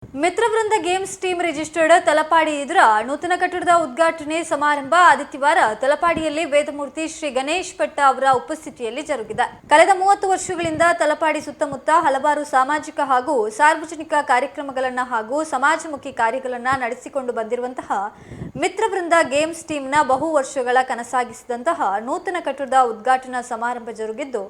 ಮಿತ್ರವೃಂದ games team registered Talapady ಇದರ ನೂತನ ಕಟ್ಟಡದ ಉದ್ಘಾಟನೆ ಸಮಾರಂಭ ಆದಿತ್ಯವಾರ ತಲಪಾಡಿಯಲ್ಲಿ ವೇದಮೂರ್ತಿ ಶ್ರೀ ಗಣೇಶ್ ಭಟ್ಟ ಅವರ ಉಪಸ್ಥಿತಿಯಲ್ಲಿ ಜರುಗಿದೆ. ಕಳೆದ 30 ವರ್ಷಗಳಿಂದ ತಲಪಾಡಿ ಸುತ್ತಮುತ್ತ ಹಲವಾರು ಸಾಮಾಜಿಕ ಹಾಗೂ ಸಾರ್ವಜನಿಕ ಕಾರ್ಯಕ್ರಮಗಳನ್ನು ಹಾಗೂ ಸಮಾಜಮುಖಿ ಕಾರ್ಯಗಳನ್ನು ನಡೆಸಿಕೊಂಡು ಬಂದಿರುವಂತಹ ಮಿತ್ರವೃಂದ ಗೇಮ್ಸ್ ಟೀಮ್ನ ಬಹು ವರ್ಷಗಳ ಕನಸಾಗಿಸಿದಂತಹ ನೂತನ ಕಟ್ಟಡದ ಉದ್ಘಾಟನಾ ಸಮಾರಂಭ ಜರುಗಿದ್ದು,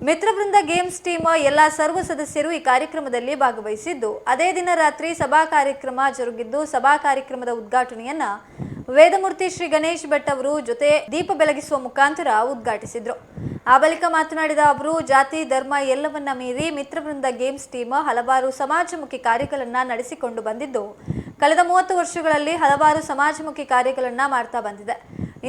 ಮಿತ್ರವೃಂದ ಗೇಮ್ಸ್ ಟೀಮ್ ಎಲ್ಲ ಸರ್ವ ಸದಸ್ಯರು ಈ ಕಾರ್ಯಕ್ರಮದಲ್ಲಿ ಭಾಗವಹಿಸಿದ್ದು, ಅದೇ ದಿನ ರಾತ್ರಿ ಸಭಾ ಕಾರ್ಯಕ್ರಮ ಜರುಗಿದ್ದು, ಸಭಾ ಕಾರ್ಯಕ್ರಮದ ಉದ್ಘಾಟನೆಯನ್ನ ವೇದಮೂರ್ತಿ ಶ್ರೀ ಗಣೇಶ್ ಭಟ್ ಅವರು ಜೊತೆ ದೀಪ ಬೆಳಗಿಸುವ ಮುಖಾಂತರ ಉದ್ಘಾಟಿಸಿದ್ರು. ಆ ಬಳಿಕ ಮಾತನಾಡಿದ ಅವರು, ಜಾತಿ ಧರ್ಮ ಎಲ್ಲವನ್ನ ಮೀರಿ ಮಿತ್ರವೃಂದ ಗೇಮ್ಸ್ ಟೀಮ್ ಹಲವಾರು ಸಮಾಜಮುಖಿ ಕಾರ್ಯಗಳನ್ನ ನಡೆಸಿಕೊಂಡು ಬಂದಿದ್ದು, ಕಳೆದ 30 ವರ್ಷಗಳಲ್ಲಿ ಹಲವಾರು ಸಮಾಜಮುಖಿ ಕಾರ್ಯಗಳನ್ನ ಮಾಡ್ತಾ ಬಂದಿದೆ.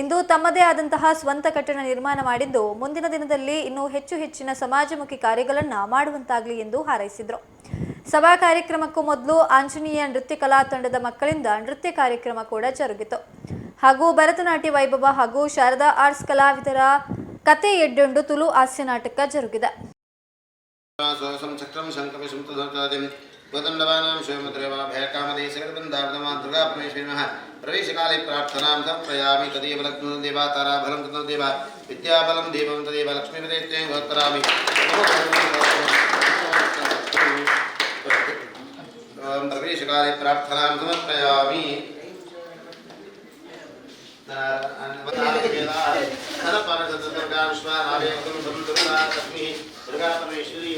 ಇಂದು ತಮ್ಮದೇ ಆದಂತಹ ಸ್ವಂತ ಕಟ್ಟಡ ನಿರ್ಮಾಣ ಮಾಡಿದ್ದು, ಮುಂದಿನ ದಿನದಲ್ಲಿ ಇನ್ನೂ ಹೆಚ್ಚಿನ ಸಮಾಜಮುಖಿ ಕಾರ್ಯಗಳನ್ನು ಮಾಡುವಂತಾಗಲಿ ಎಂದು ಹಾರೈಸಿದರು. ಸಭಾ ಕಾರ್ಯಕ್ರಮಕ್ಕೂ ಮೊದಲು ಆಂಜನೇಯ ನೃತ್ಯ ಕಲಾ ತಂಡದ ಮಕ್ಕಳಿಂದ ನೃತ್ಯ ಕಾರ್ಯಕ್ರಮ ಕೂಡ ಜರುಗಿತು. ಹಾಗೂ ಭರತನಾಟ್ಯ ವೈಭವ ಹಾಗೂ ಶಾರದಾ ಆರ್ಟ್ಸ್ ಕಲಾವಿದರ ಕತೆ ಎಡ್ಡೊಂಡು ತುಳು ಹಾಸ್ಯ ನಾಟಕ ಜರುಗಿದೆ. प्रवेशकाले प्रार्थनां समर्पयामि तदेव लक्ष्मी देवातारा बलं तदेव विद्याबलं देवं तदेव लक्ष्मीपदेत्यं गोत्तरामि प्रवेशकाले प्रार्थनां समर्पयामि दुर्गा परमेश्वरी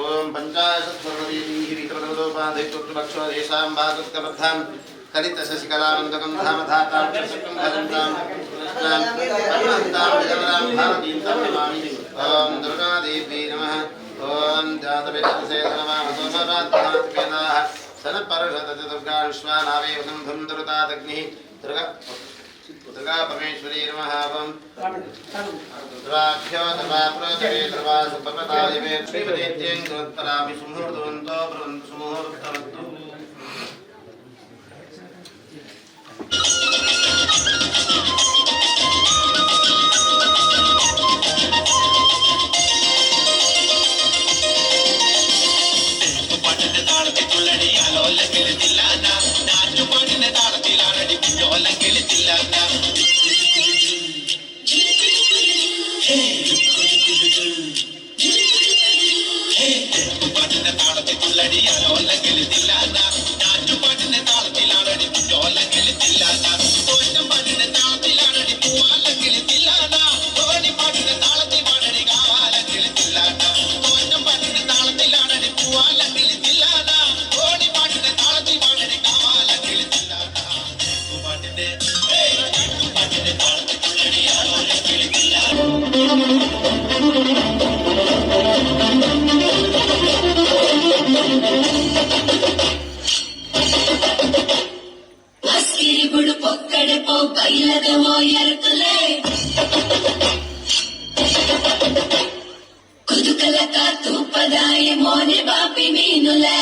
ओम पंचाशत्वर्णदीः वीतवदोपाधित्वक्षोदेशां बाधुत्कबद्धां कलितशशिकलामन्दकं धामधातां शशक्तं भजन्तां विजमरां भारतीं तन्नमामि ओम दुर्गादेवी नमः ओम जातवेदसे नमः सोमरात्मनाः सनपर्षदति दुर्गा विश्वानावेवसं धुन्दुरतादग्निः दुर्गा परमेश्वरी नमः ओम द्राभ्यो दवाप्रोदवे द्रवासुपपतायमे श्रीपदेत्यं गोत्तरामि सुमुहूर्तवन्तो ब्रवन्तु सुमुहूर्तवन्तु కుదుకలక తూపదాయ మోనే బాపి నీనులే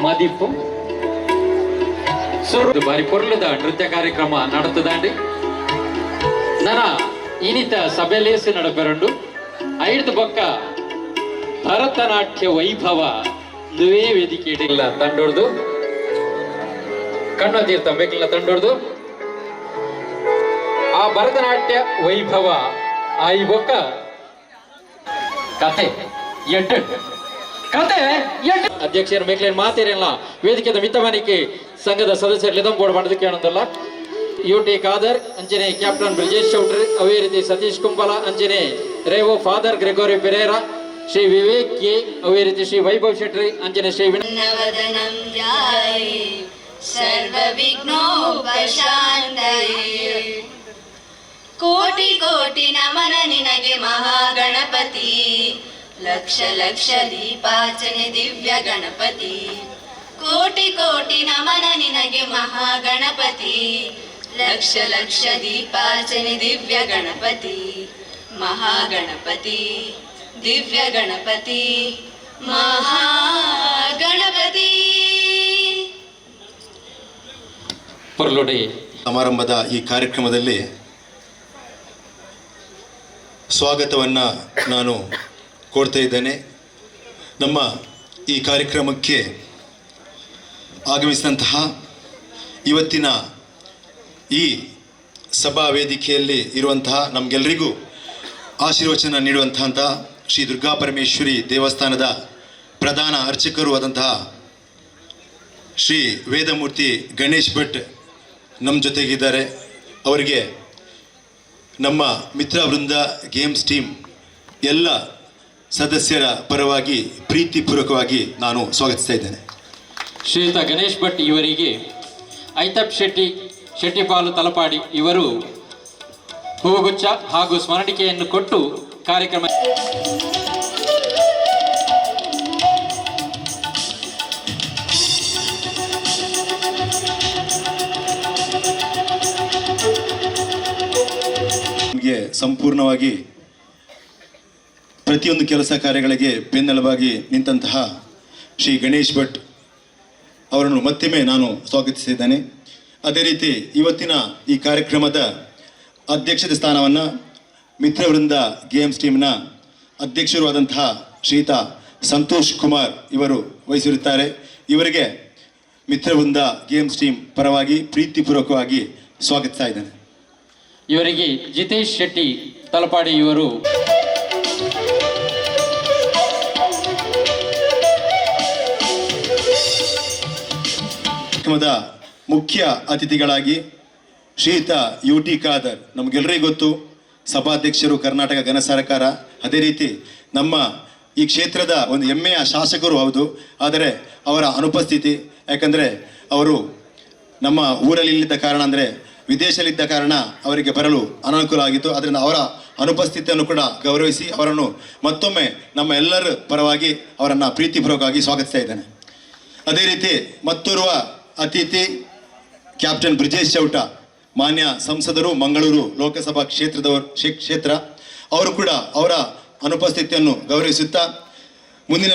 మదింపు సురు వారి పొర్లుದ ನೃತ್ಯ ಕಾರ್ಯಕ್ರಮ ನಡತದಂడి ನನ ಇನಿತ ಸಭೆಲೇಸಿ ನಡಪೆರಂಡು ಐದು ಬೊಕ್ಕ ಭರತನಾಟ್ಯ ವೈಭವ ದುವೇ ವೇದಿಕೆ ಇಡಿಲ್ಲ ತಂಡೋರ್ದು ಕಣ್ಣ ತೀರ್ಥ ಬೇಕಿಲ್ಲ ತಂಡೋರ್ದು ಆ ಭರತನಾಟ್ಯ ವೈಭವ ಈ ಬೊಕ್ಕ ಕತೆ ಎಂಟು ಕತೆ ಎಂಟು ಅಧ್ಯಕ್ಷರ ಮೇಕ್ಲೇನ್ ಮಾತೇರಿಲ್ಲ ವೇದಿಕೆದ ಮಿತಮಾನಿಕೆ ಸಂಘದ ಸದಸ್ಯರು ಲಿದಂಬೋರ್ಡ್ ಮಾಡೋದಕ್ಕೆ ಏನಂತಲ್ಲ ಯುಟಿ ಖಾದರ್ ಅಂಜನೆ ಕ್ಯಾಪ್ಟನ್ ಬ್ರಿಜೇಶ್ ಚೌಟ್ರಿ ಅವೇ ರೀತಿ ಸತೀಶ್ ಕುಂಬಲ ಅಂಜನೆ ರೇವೋ father Gregory Pereira Shri Vivek K ಅವೇ ರೀತಿ ಶ್ರೀ ವೈಭವ್ ಶೆಟ್ರಿ ಅಂಜನೆ ಶ್ರೀ ನವದನಂ ಧ್ಯಾಯೇ ಸರ್ವವಿಘ್ನೋಪಶಾಂತಯೇ ಕೋಟಿ ಕೋಟಿ ನಮನ ನಿನಗೆ ಮಹಾಗಣಪತಿ ಲಕ್ಷ ಲಕ್ಷ ದೀಪಾರ್ಚನೆ ದಿವ್ಯ ಗಣಪತಿ ಕೋಟಿ ಕೋಟಿ ನಮನ ನಿನಗೆ ಮಹಾಗಣಪತಿ ಲಕ್ಷ ಲಕ್ಷ ದೀಪಾರ್ಚನೆ ದಿವ್ಯ ಗಣಪತಿ ಮಹಾಗಣಪತಿ ದಿವ್ಯ ಗಣಪತಿ ಮಹಾಗಣಪತಿ. ಪೊರ್ಲೊಡೆ ಸಮಾರಂಭದ ಈ ಕಾರ್ಯಕ್ರಮದಲ್ಲಿ ಸ್ವಾಗತವನ್ನು ನಾನು ಕೋರ್ತಾ ಇದ್ದೇನೆ. ನಮ್ಮ ಈ ಕಾರ್ಯಕ್ರಮಕ್ಕೆ ಆಗಮಿಸಿದಂತಹ ಇವತ್ತಿನ ಈ ಸಭಾ ವೇದಿಕೆಯಲ್ಲಿ ಇರುವಂತಹ ನಮಗೆಲ್ಲರಿಗೂ ಆಶೀರ್ವಚನ ನೀಡುವಂತಹ ಶ್ರೀ ದುರ್ಗಾ ಪರಮೇಶ್ವರಿ ದೇವಸ್ಥಾನದ ಪ್ರಧಾನ ಅರ್ಚಕರು ಆದಂತಹ ಶ್ರೀ ವೇದಮೂರ್ತಿ ಗಣೇಶ್ ಭಟ್ ನಮ್ಮ ಜೊತೆಗಿದ್ದಾರೆ. ಅವರಿಗೆ ನಮ್ಮ ಮಿತ್ರ ವೃಂದ ಗೇಮ್ಸ್ ಟೀಮ್ ಎಲ್ಲ ಸದಸ್ಯರ ಪರವಾಗಿ ಪ್ರೀತಿಪೂರ್ವಕವಾಗಿ ನಾನು ಸ್ವಾಗತಿಸ್ತಾ ಇದ್ದೇನೆ. ಶ್ರೀಯುತ ಗಣೇಶ್ ಭಟ್ ಇವರಿಗೆ ಐತಪ್ ಶೆಟ್ಟಿಪಾಲು ತಲಪಾಡಿ ಇವರು ಹೂಗುಚ್ಛ ಹಾಗೂ ಸ್ಮರಣಿಕೆಯನ್ನು ಕೊಟ್ಟು ಕಾರ್ಯಕ್ರಮ ಸಂಪೂರ್ಣವಾಗಿ ಪ್ರತಿಯೊಂದು ಕೆಲಸ ಕಾರ್ಯಗಳಿಗೆ ಬೆನ್ನೆಲುಬಾಗಿ ನಿಂತಹ ಶ್ರೀ ಗಣೇಶ್ ಭಟ್ ಅವರನ್ನು ಮತ್ತೊಮ್ಮೆ ನಾನು ಸ್ವಾಗತಿಸಿದ್ದೇನೆ. ಅದೇ ರೀತಿ ಇವತ್ತಿನ ಈ ಕಾರ್ಯಕ್ರಮದ ಅಧ್ಯಕ್ಷತೆ ಸ್ಥಾನವನ್ನು ಮಿತ್ರವೃಂದ ಗೇಮ್ಸ್ ಟೀಮ್ನ ಅಧ್ಯಕ್ಷರು ಆದಂತಹ ಶ್ರೀಯುತ ಸಂತೋಷ್ ಕುಮಾರ್ ಇವರು ವಹಿಸಿರುತ್ತಾರೆ. ಇವರಿಗೆ ಮಿತ್ರವೃಂದ ಗೇಮ್ಸ್ ಟೀಮ್ ಪರವಾಗಿ ಪ್ರೀತಿಪೂರ್ವಕವಾಗಿ ಸ್ವಾಗತಿಸ್ತಾ ಇದ್ದೇನೆ. ಇವರಿಗೆ ಜಿತೇಶ್ ಶೆಟ್ಟಿ ತಲಪಾಡಿ ಇವರು ಕಾರ್ಯಕ್ರಮದ ಮುಖ್ಯ ಅತಿಥಿಗಳಾಗಿ ಶ್ರೀಯುತ ಯುಟಿ ಖಾದರ್, ನಮಗೆಲ್ಲರಿಗೂ ಗೊತ್ತು ಸಭಾಧ್ಯಕ್ಷರು ಕರ್ನಾಟಕ ಘನ ಸರ್ಕಾರ, ಅದೇ ರೀತಿ ನಮ್ಮ ಈ ಕ್ಷೇತ್ರದ ಒಂದು ಹೆಮ್ಮೆಯ ಶಾಸಕರು ಹೌದು. ಆದರೆ ಅವರ ಅನುಪಸ್ಥಿತಿ, ಯಾಕಂದರೆ ಅವರು ನಮ್ಮ ಊರಲ್ಲಿ ಇಲ್ಲಿದ್ದ ಕಾರಣ, ಅಂದರೆ ವಿದೇಶದಲ್ಲಿದ್ದ ಕಾರಣ ಅವರಿಗೆ ಬರಲು ಅನಾನುಕೂಲ ಆಗಿತ್ತು. ಅದರಿಂದ ಅವರ ಅನುಪಸ್ಥಿತಿಯನ್ನು ಕೂಡ ಗೌರವಿಸಿ ಅವರನ್ನು ಮತ್ತೊಮ್ಮೆ ನಮ್ಮ ಎಲ್ಲರ ಪರವಾಗಿ ಅವರನ್ನು ಪ್ರೀತಿಪೂರ್ವಕವಾಗಿ ಸ್ವಾಗತಿಸ್ತಾ ಇದ್ದೇನೆ. ಅದೇ ರೀತಿ ಮತ್ತೋರ್ವ ಅತಿಥಿ ಕ್ಯಾಪ್ಟನ್ ಬ್ರಿಜೇಶ್ ಚೌಟ, ಮಾನ್ಯ ಸಂಸದರು, ಮಂಗಳೂರು ಲೋಕಸಭಾ ಕ್ಷೇತ್ರ, ಅವರು ಕೂಡ ಅವರ ಅನುಪಸ್ಥಿತಿಯನ್ನು ಗೌರವಿಸುತ್ತಾ, ಮುಂದಿನ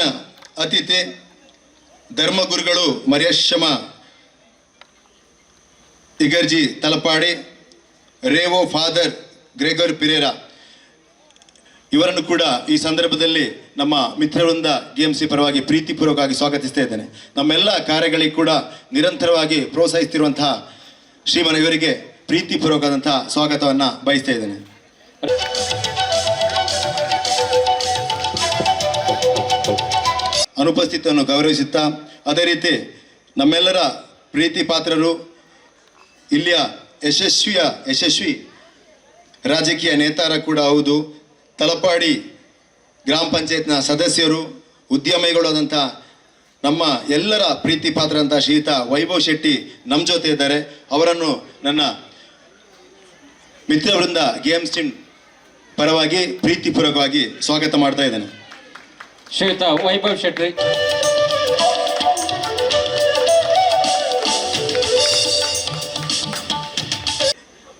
ಅತಿಥಿ ಧರ್ಮಗುರುಗಳು ಮರ್ಯಾಶ್ರಮ ಇಗರ್ಜಿ ತಲಪಾಡಿ, ರೇವೋ ಫಾದರ್ ಗ್ರೆಗೋರಿ ಪೆರೇರಾ ಇವರನ್ನು ಕೂಡ ಈ ಸಂದರ್ಭದಲ್ಲಿ ನಮ್ಮ ಮಿತ್ರವೃಂದ ಗೇಮ್ಸ್ ಪರವಾಗಿ ಪ್ರೀತಿಪೂರ್ವಕವಾಗಿ ಸ್ವಾಗತಿಸ್ತಾ ಇದ್ದೇನೆ. ನಮ್ಮೆಲ್ಲ ಕಾರ್ಯಗಳಿಗೆ ಕೂಡ ನಿರಂತರವಾಗಿ ಪ್ರೋತ್ಸಾಹಿಸ್ತಿರುವಂತಹ ಶ್ರೀಮನ್ ಇವರಿಗೆ ಪ್ರೀತಿಪೂರ್ವಕವಾದಂತಹ ಸ್ವಾಗತವನ್ನು ಬಯಸ್ತಾ ಇದ್ದೇನೆ. ಅನುಪಸ್ಥಿತಿಯನ್ನು ಗೌರವಿಸುತ್ತಾ, ಅದೇ ರೀತಿ ನಮ್ಮೆಲ್ಲರ ಪ್ರೀತಿ ಪಾತ್ರರು, ಇಲ್ಲಿಯ ಯಶಸ್ವಿ ರಾಜಕೀಯ ನೇತಾರ ಕೂಡ ಹೌದು, ತಲಪಾಡಿ ಗ್ರಾಮ ಪಂಚಾಯತ್ನ ಸದಸ್ಯರು, ಉದ್ಯಮಿಗಳು ಆದಂಥ ನಮ್ಮ ಎಲ್ಲರ ಪ್ರೀತಿ ಪಾತ್ರರಂಥ ಶ್ರೀಯುತ ವೈಭವ್ ಶೆಟ್ಟಿ ನಮ್ಮ ಜೊತೆ ಇದ್ದಾರೆ. ಅವರನ್ನು ನನ್ನ ಮಿತ್ರವೃಂದ ಗೇಮ್ಸ್ ಟೀಮ್ ಪರವಾಗಿ ಪ್ರೀತಿಪೂರ್ವಕವಾಗಿ ಸ್ವಾಗತ ಮಾಡ್ತಾ ಇದ್ದೇನೆ. ಶ್ರೀಯುತ ವೈಭವ್ ಶೆಟ್ಟಿ.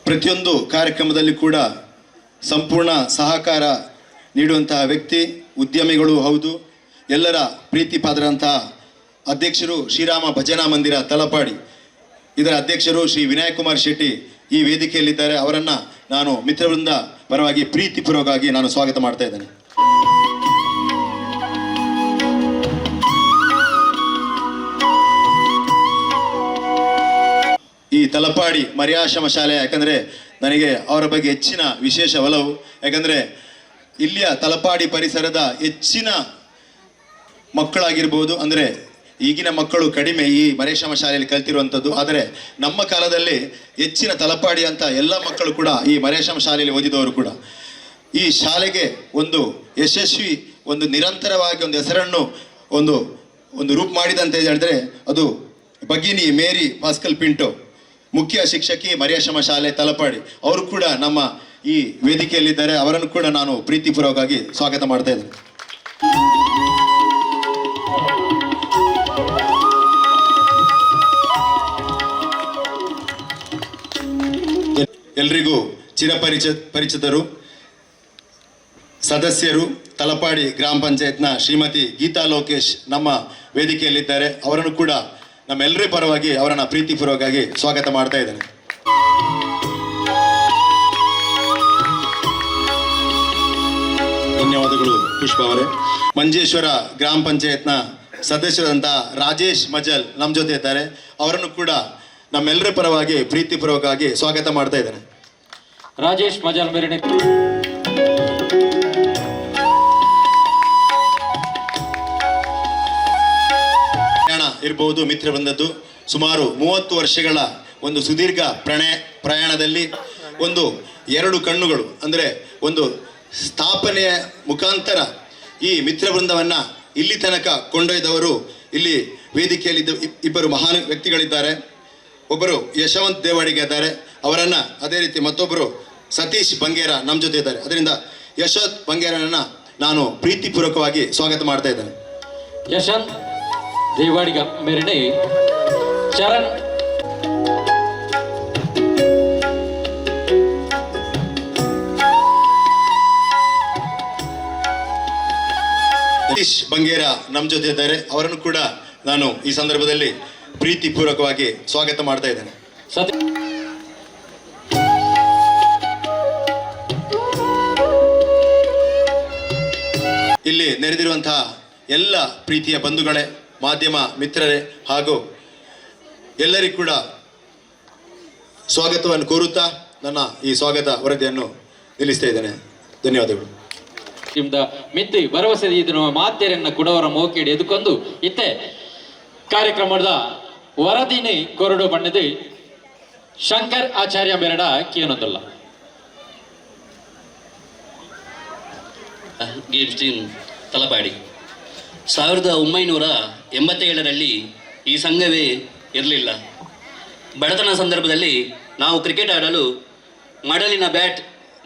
ಪ್ರತಿಯೊಂದು ಕಾರ್ಯಕ್ರಮದಲ್ಲಿ ಕೂಡ ಸಂಪೂರ್ಣ ಸಹಕಾರ ನೀಡುವಂತಹ ವ್ಯಕ್ತಿ, ಉದ್ಯಮಿಗಳು ಹೌದು, ಎಲ್ಲರ ಪ್ರೀತಿ ಪಾತ್ರರಂತಹ ಅಧ್ಯಕ್ಷರು ಶ್ರೀರಾಮ ಭಜನಾ ಮಂದಿರ ತಲಪಾಡಿ, ಇದರ ಅಧ್ಯಕ್ಷರು ಶ್ರೀ ವಿನಾಯಕ್ ಕುಮಾರ್ ಶೆಟ್ಟಿ ಈ ವೇದಿಕೆಯಲ್ಲಿದ್ದಾರೆ. ಅವರನ್ನು ನಾನು ಮಿತ್ರವೃಂದ ಪರವಾಗಿ ಪ್ರೀತಿಪೂರ್ವಕವಾಗಿ ನಾನು ಸ್ವಾಗತ ಮಾಡ್ತಾ ಇದ್ದೇನೆ. ಈ ತಲಪಾಡಿ ಮರ್ಯಾಶ್ರಮ ಶಾಲೆ, ಯಾಕಂದರೆ ನನಗೆ ಅವರ ಬಗ್ಗೆ ಹೆಚ್ಚಿನ ವಿಶೇಷ ಒಲವು. ಯಾಕಂದರೆ ಇಲ್ಲಿಯ ತಲಪಾಡಿ ಪರಿಸರದ ಹೆಚ್ಚಿನ ಮಕ್ಕಳಾಗಿರ್ಬೋದು, ಅಂದರೆ ಈಗಿನ ಮಕ್ಕಳು ಕಡಿಮೆ ಈ ಮರೇಶಮ್ಮ ಶಾಲೆಯಲ್ಲಿ ಕಲ್ತಿರುವಂಥದ್ದು. ಆದರೆ ನಮ್ಮ ಕಾಲದಲ್ಲಿ ಹೆಚ್ಚಿನ ತಲಪಾಡಿ ಅಂತ ಎಲ್ಲ ಮಕ್ಕಳು ಕೂಡ ಈ ಮರೇಶಮ್ಮ ಶಾಲೆಯಲ್ಲಿ ಓದಿದವರು ಕೂಡ. ಈ ಶಾಲೆಗೆ ಒಂದು ಯಶಸ್ವಿ, ಒಂದು ನಿರಂತರವಾಗಿ ಒಂದು ಹೆಸರನ್ನು ಒಂದು ರೂಪ ಮಾಡಿದಂತ ಹೇಳಿದ್ರೆ ಅದು ಭಗಿನಿ ಮೇರಿ ಪಾಸ್ಕಲ್ ಪಿಂಟೋ, ಮುಖ್ಯ ಶಿಕ್ಷಕಿ ಮರೇಶಮ್ಮ ಶಾಲೆ ತಲಪಾಡಿ. ಅವರು ಕೂಡ ನಮ್ಮ ಈ ವೇದಿಕೆಯಲ್ಲಿದ್ದಾರೆ. ಅವರನ್ನು ಕೂಡ ನಾನು ಪ್ರೀತಿಪೂರ್ವಕವಾಗಿ ಸ್ವಾಗತ ಮಾಡ್ತಾ ಇದ್ದೇನೆ. ಎಲ್ರಿಗೂ ಪರಿಚಿತರು, ಸದಸ್ಯರು, ತಲಪಾಡಿ ಗ್ರಾಮ ಪಂಚಾಯತ್ನ ಶ್ರೀಮತಿ ಗೀತಾ ಲೋಕೇಶ್ ನಮ್ಮ ವೇದಿಕೆಯಲ್ಲಿದ್ದಾರೆ. ಅವರನ್ನು ಕೂಡ ನಮ್ಮೆಲ್ಲರ ಪರವಾಗಿ ಅವರನ್ನು ಪ್ರೀತಿಪೂರ್ವಕವಾಗಿ ಸ್ವಾಗತ ಮಾಡ್ತಾ ಇದ್ದೇನೆ. ಧನ್ಯವಾದಗಳು ಪುಷ್ಪ ಅವರೇ. ಮಂಜೇಶ್ವರ ಗ್ರಾಮ ಪಂಚಾಯತ್ನ ಸದಸ್ಯರಾದಂಥ ರಾಜೇಶ್ ಮಜಲ್ ನಮ್ಮ ಜೊತೆ ಇದ್ದಾರೆ. ಅವರನ್ನು ಕೂಡ ನಮ್ಮೆಲ್ಲರ ಪರವಾಗಿ ಪ್ರೀತಿಪೂರ್ವಕವಾಗಿ ಸ್ವಾಗತ ಮಾಡ್ತಾ ಇದ್ದೇನೆ. ರಾಜೇಶ್ ಮಜಲ್ ಮೇರಣೆ. ಇರಬಹುದು ಮಿತ್ರ ಬಂದದ್ದು ಸುಮಾರು 30 ವರ್ಷಗಳ ಒಂದು ಸುದೀರ್ಘ ಪ್ರಯಾಣದಲ್ಲಿ ಒಂದು 2 ಕಣ್ಣುಗಳು ಅಂದರೆ ಒಂದು ಸ್ಥಾಪನೆಯ ಮುಖಾಂತರ ಈ ಮಿತ್ರ ಬೃಂದವನ್ನು ಇಲ್ಲಿ ತನಕ ಕೊಂಡೊಯ್ದವರು ಇಲ್ಲಿ ವೇದಿಕೆಯಲ್ಲಿ ಇಬ್ಬರು ಮಹಾನ್ ವ್ಯಕ್ತಿಗಳಿದ್ದಾರೆ. ಒಬ್ಬರು ಯಶವಂತ್ ದೇವಾಡಿಗೆ ಇದ್ದಾರೆ, ಅವರನ್ನು ಅದೇ ರೀತಿ ಮತ್ತೊಬ್ಬರು ಸತೀಶ್ ಬಂಗೇರ ನಮ್ಮ ಜೊತೆ ಇದ್ದಾರೆ. ಅದರಿಂದ ಯಶವಂತ್ ಬಂಗೇರನನ್ನು ನಾನು ಪ್ರೀತಿಪೂರ್ವಕವಾಗಿ ಸ್ವಾಗತ ಮಾಡ್ತಾ ಇದ್ದೇನೆ. ಯಶವಂತ್ ದೇವಾಡಿಗ ಮೇರಣೆ ಚರಣ್ ಸತೀಶ್ ಬಂಗೇರ ನಮ್ಮ ಜೊತೆ ಇದ್ದಾರೆ. ಅವರನ್ನು ಕೂಡ ನಾನು ಈ ಸಂದರ್ಭದಲ್ಲಿ ಪ್ರೀತಿಪೂರ್ವಕವಾಗಿ ಸ್ವಾಗತ ಮಾಡ್ತಾ ಇದ್ದೇನೆ. ಇಲ್ಲಿ ನೆರೆದಿರುವಂತಹ ಎಲ್ಲ ಪ್ರೀತಿಯ ಬಂಧುಗಳೇ, ಮಾಧ್ಯಮ ಮಿತ್ರರೇ ಹಾಗೂ ಎಲ್ಲರಿಗೂ ಕೂಡ ಸ್ವಾಗತವನ್ನು ಕೋರುತ್ತಾ ನನ್ನ ಈ ಸ್ವಾಗತ ವರದಿಯನ್ನು ನಿಲ್ಲಿಸ್ತಾ ಇದ್ದೇನೆ. ಧನ್ಯವಾದಗಳು. ಮಿತ್ತಿ ಭರವಸೆ ಇದನ್ನು ಮಾತೆಯರನ್ನ ಕುಡವರ ಮೋಕೆಡಿ ಎದುಕೊಂಡು ಇತ್ತೆ ಕಾರ್ಯಕ್ರಮದ ವರದಿನಿ ಕೊರಡು ಬಣ್ಣದ ಶಂಕರ್ ಆಚಾರ್ಯ ಮೇರಡ ಕೇನೊಂದಲ್ಲ ಗೇಮ್ಸ್ ಟೀಮ್ ತಲಪಾಡಿ 1987ರಲ್ಲಿ ಈ ಸಂಘವೇ ಇರಲಿಲ್ಲ. ಬಡತನ ಸಂದರ್ಭದಲ್ಲಿ ನಾವು ಕ್ರಿಕೆಟ್ ಆಡಲು ಮಡಲಿನ ಬ್ಯಾಟ್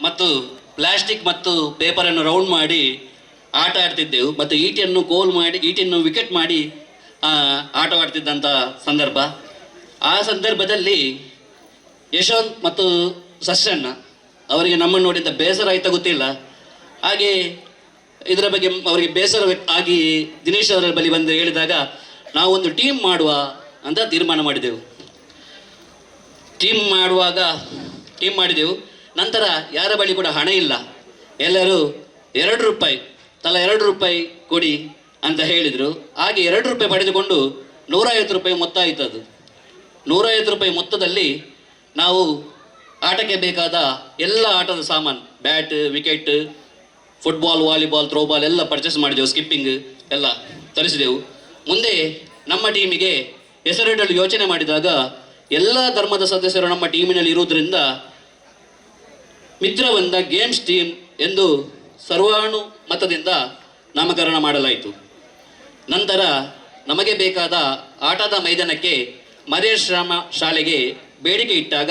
ಮತ್ತು ಪ್ಲಾಸ್ಟಿಕ್ ಮತ್ತು ಪೇಪರನ್ನು ರೌಂಡ್ ಮಾಡಿ ಆಟ ಆಡ್ತಿದ್ದೆವು. ಮತ್ತು ಈಟಿಯನ್ನು ವಿಕೆಟ್ ಮಾಡಿ ಆಟವಾಡ್ತಿದ್ದಂಥ ಸಂದರ್ಭ. ಆ ಸಂದರ್ಭದಲ್ಲಿ ಯಶವಂತ್ ಮತ್ತು ಸಸ್ಯಣ್ಣ ಅವರಿಗೆ ನಮ್ಮನ್ನು ನೋಡಿದ್ದ ಬೇಸರ ಆಯ್ತಾ ಗೊತ್ತಿಲ್ಲ. ಹಾಗೆ ಇದರ ಬಗ್ಗೆ ಅವರಿಗೆ ಬೇಸರ ಆಗಿ ದಿನೇಶ್ ಅವರ ಬಳಿ ಬಂದು ಹೇಳಿದಾಗ ನಾವು ಒಂದು ಟೀಮ್ ಮಾಡುವ ಅಂತ ತೀರ್ಮಾನ ಮಾಡಿದೆವು. ಟೀಮ್ ಮಾಡಿದೆವು. ನಂತರ ಯಾರ ಬಳಿ ಕೂಡ ಹಣ ಇಲ್ಲ, ಎಲ್ಲರೂ ₹2 ತಲಾ ₹2 ಕೊಡಿ ಅಂತ ಹೇಳಿದರು. ಹಾಗೆ ₹2 ಪಡೆದುಕೊಂಡು ₹150 ಮೊತ್ತ ಆಯ್ತದು. ₹150 ಮೊತ್ತದಲ್ಲಿ ನಾವು ಆಟಕ್ಕೆ ಬೇಕಾದ ಎಲ್ಲ ಆಟದ ಸಾಮಾನು, bat, wicket, football, volleyball, throwball ಎಲ್ಲ ಪರ್ಚೇಸ್ ಮಾಡಿದೆವು. ಸ್ಕಿಪ್ಪಿಂಗ್ ಎಲ್ಲ ತರಿಸಿದೆವು. ಮುಂದೆ ನಮ್ಮ ಟೀಮಿಗೆ ಹೆಸರಿಡಲು ಯೋಚನೆ ಮಾಡಿದಾಗ ಎಲ್ಲ ಧರ್ಮದ ಸದಸ್ಯರು ನಮ್ಮ ಟೀಮಿನಲ್ಲಿ ಇರುವುದರಿಂದ ಮಿತ್ರವೃಂದ ಗೇಮ್ಸ್ ಟೀಮ್ ಎಂದು ಸರ್ವಾನುಮತದಿಂದ ನಾಮಕರಣ ಮಾಡಲಾಯಿತು. ನಂತರ ನಮಗೆ ಬೇಕಾದ ಆಟದ ಮೈದಾನಕ್ಕೆ ಮರೇಶ್ರಾಮ ಶಾಲೆಗೆ ಬೇಡಿಕೆ ಇಟ್ಟಾಗ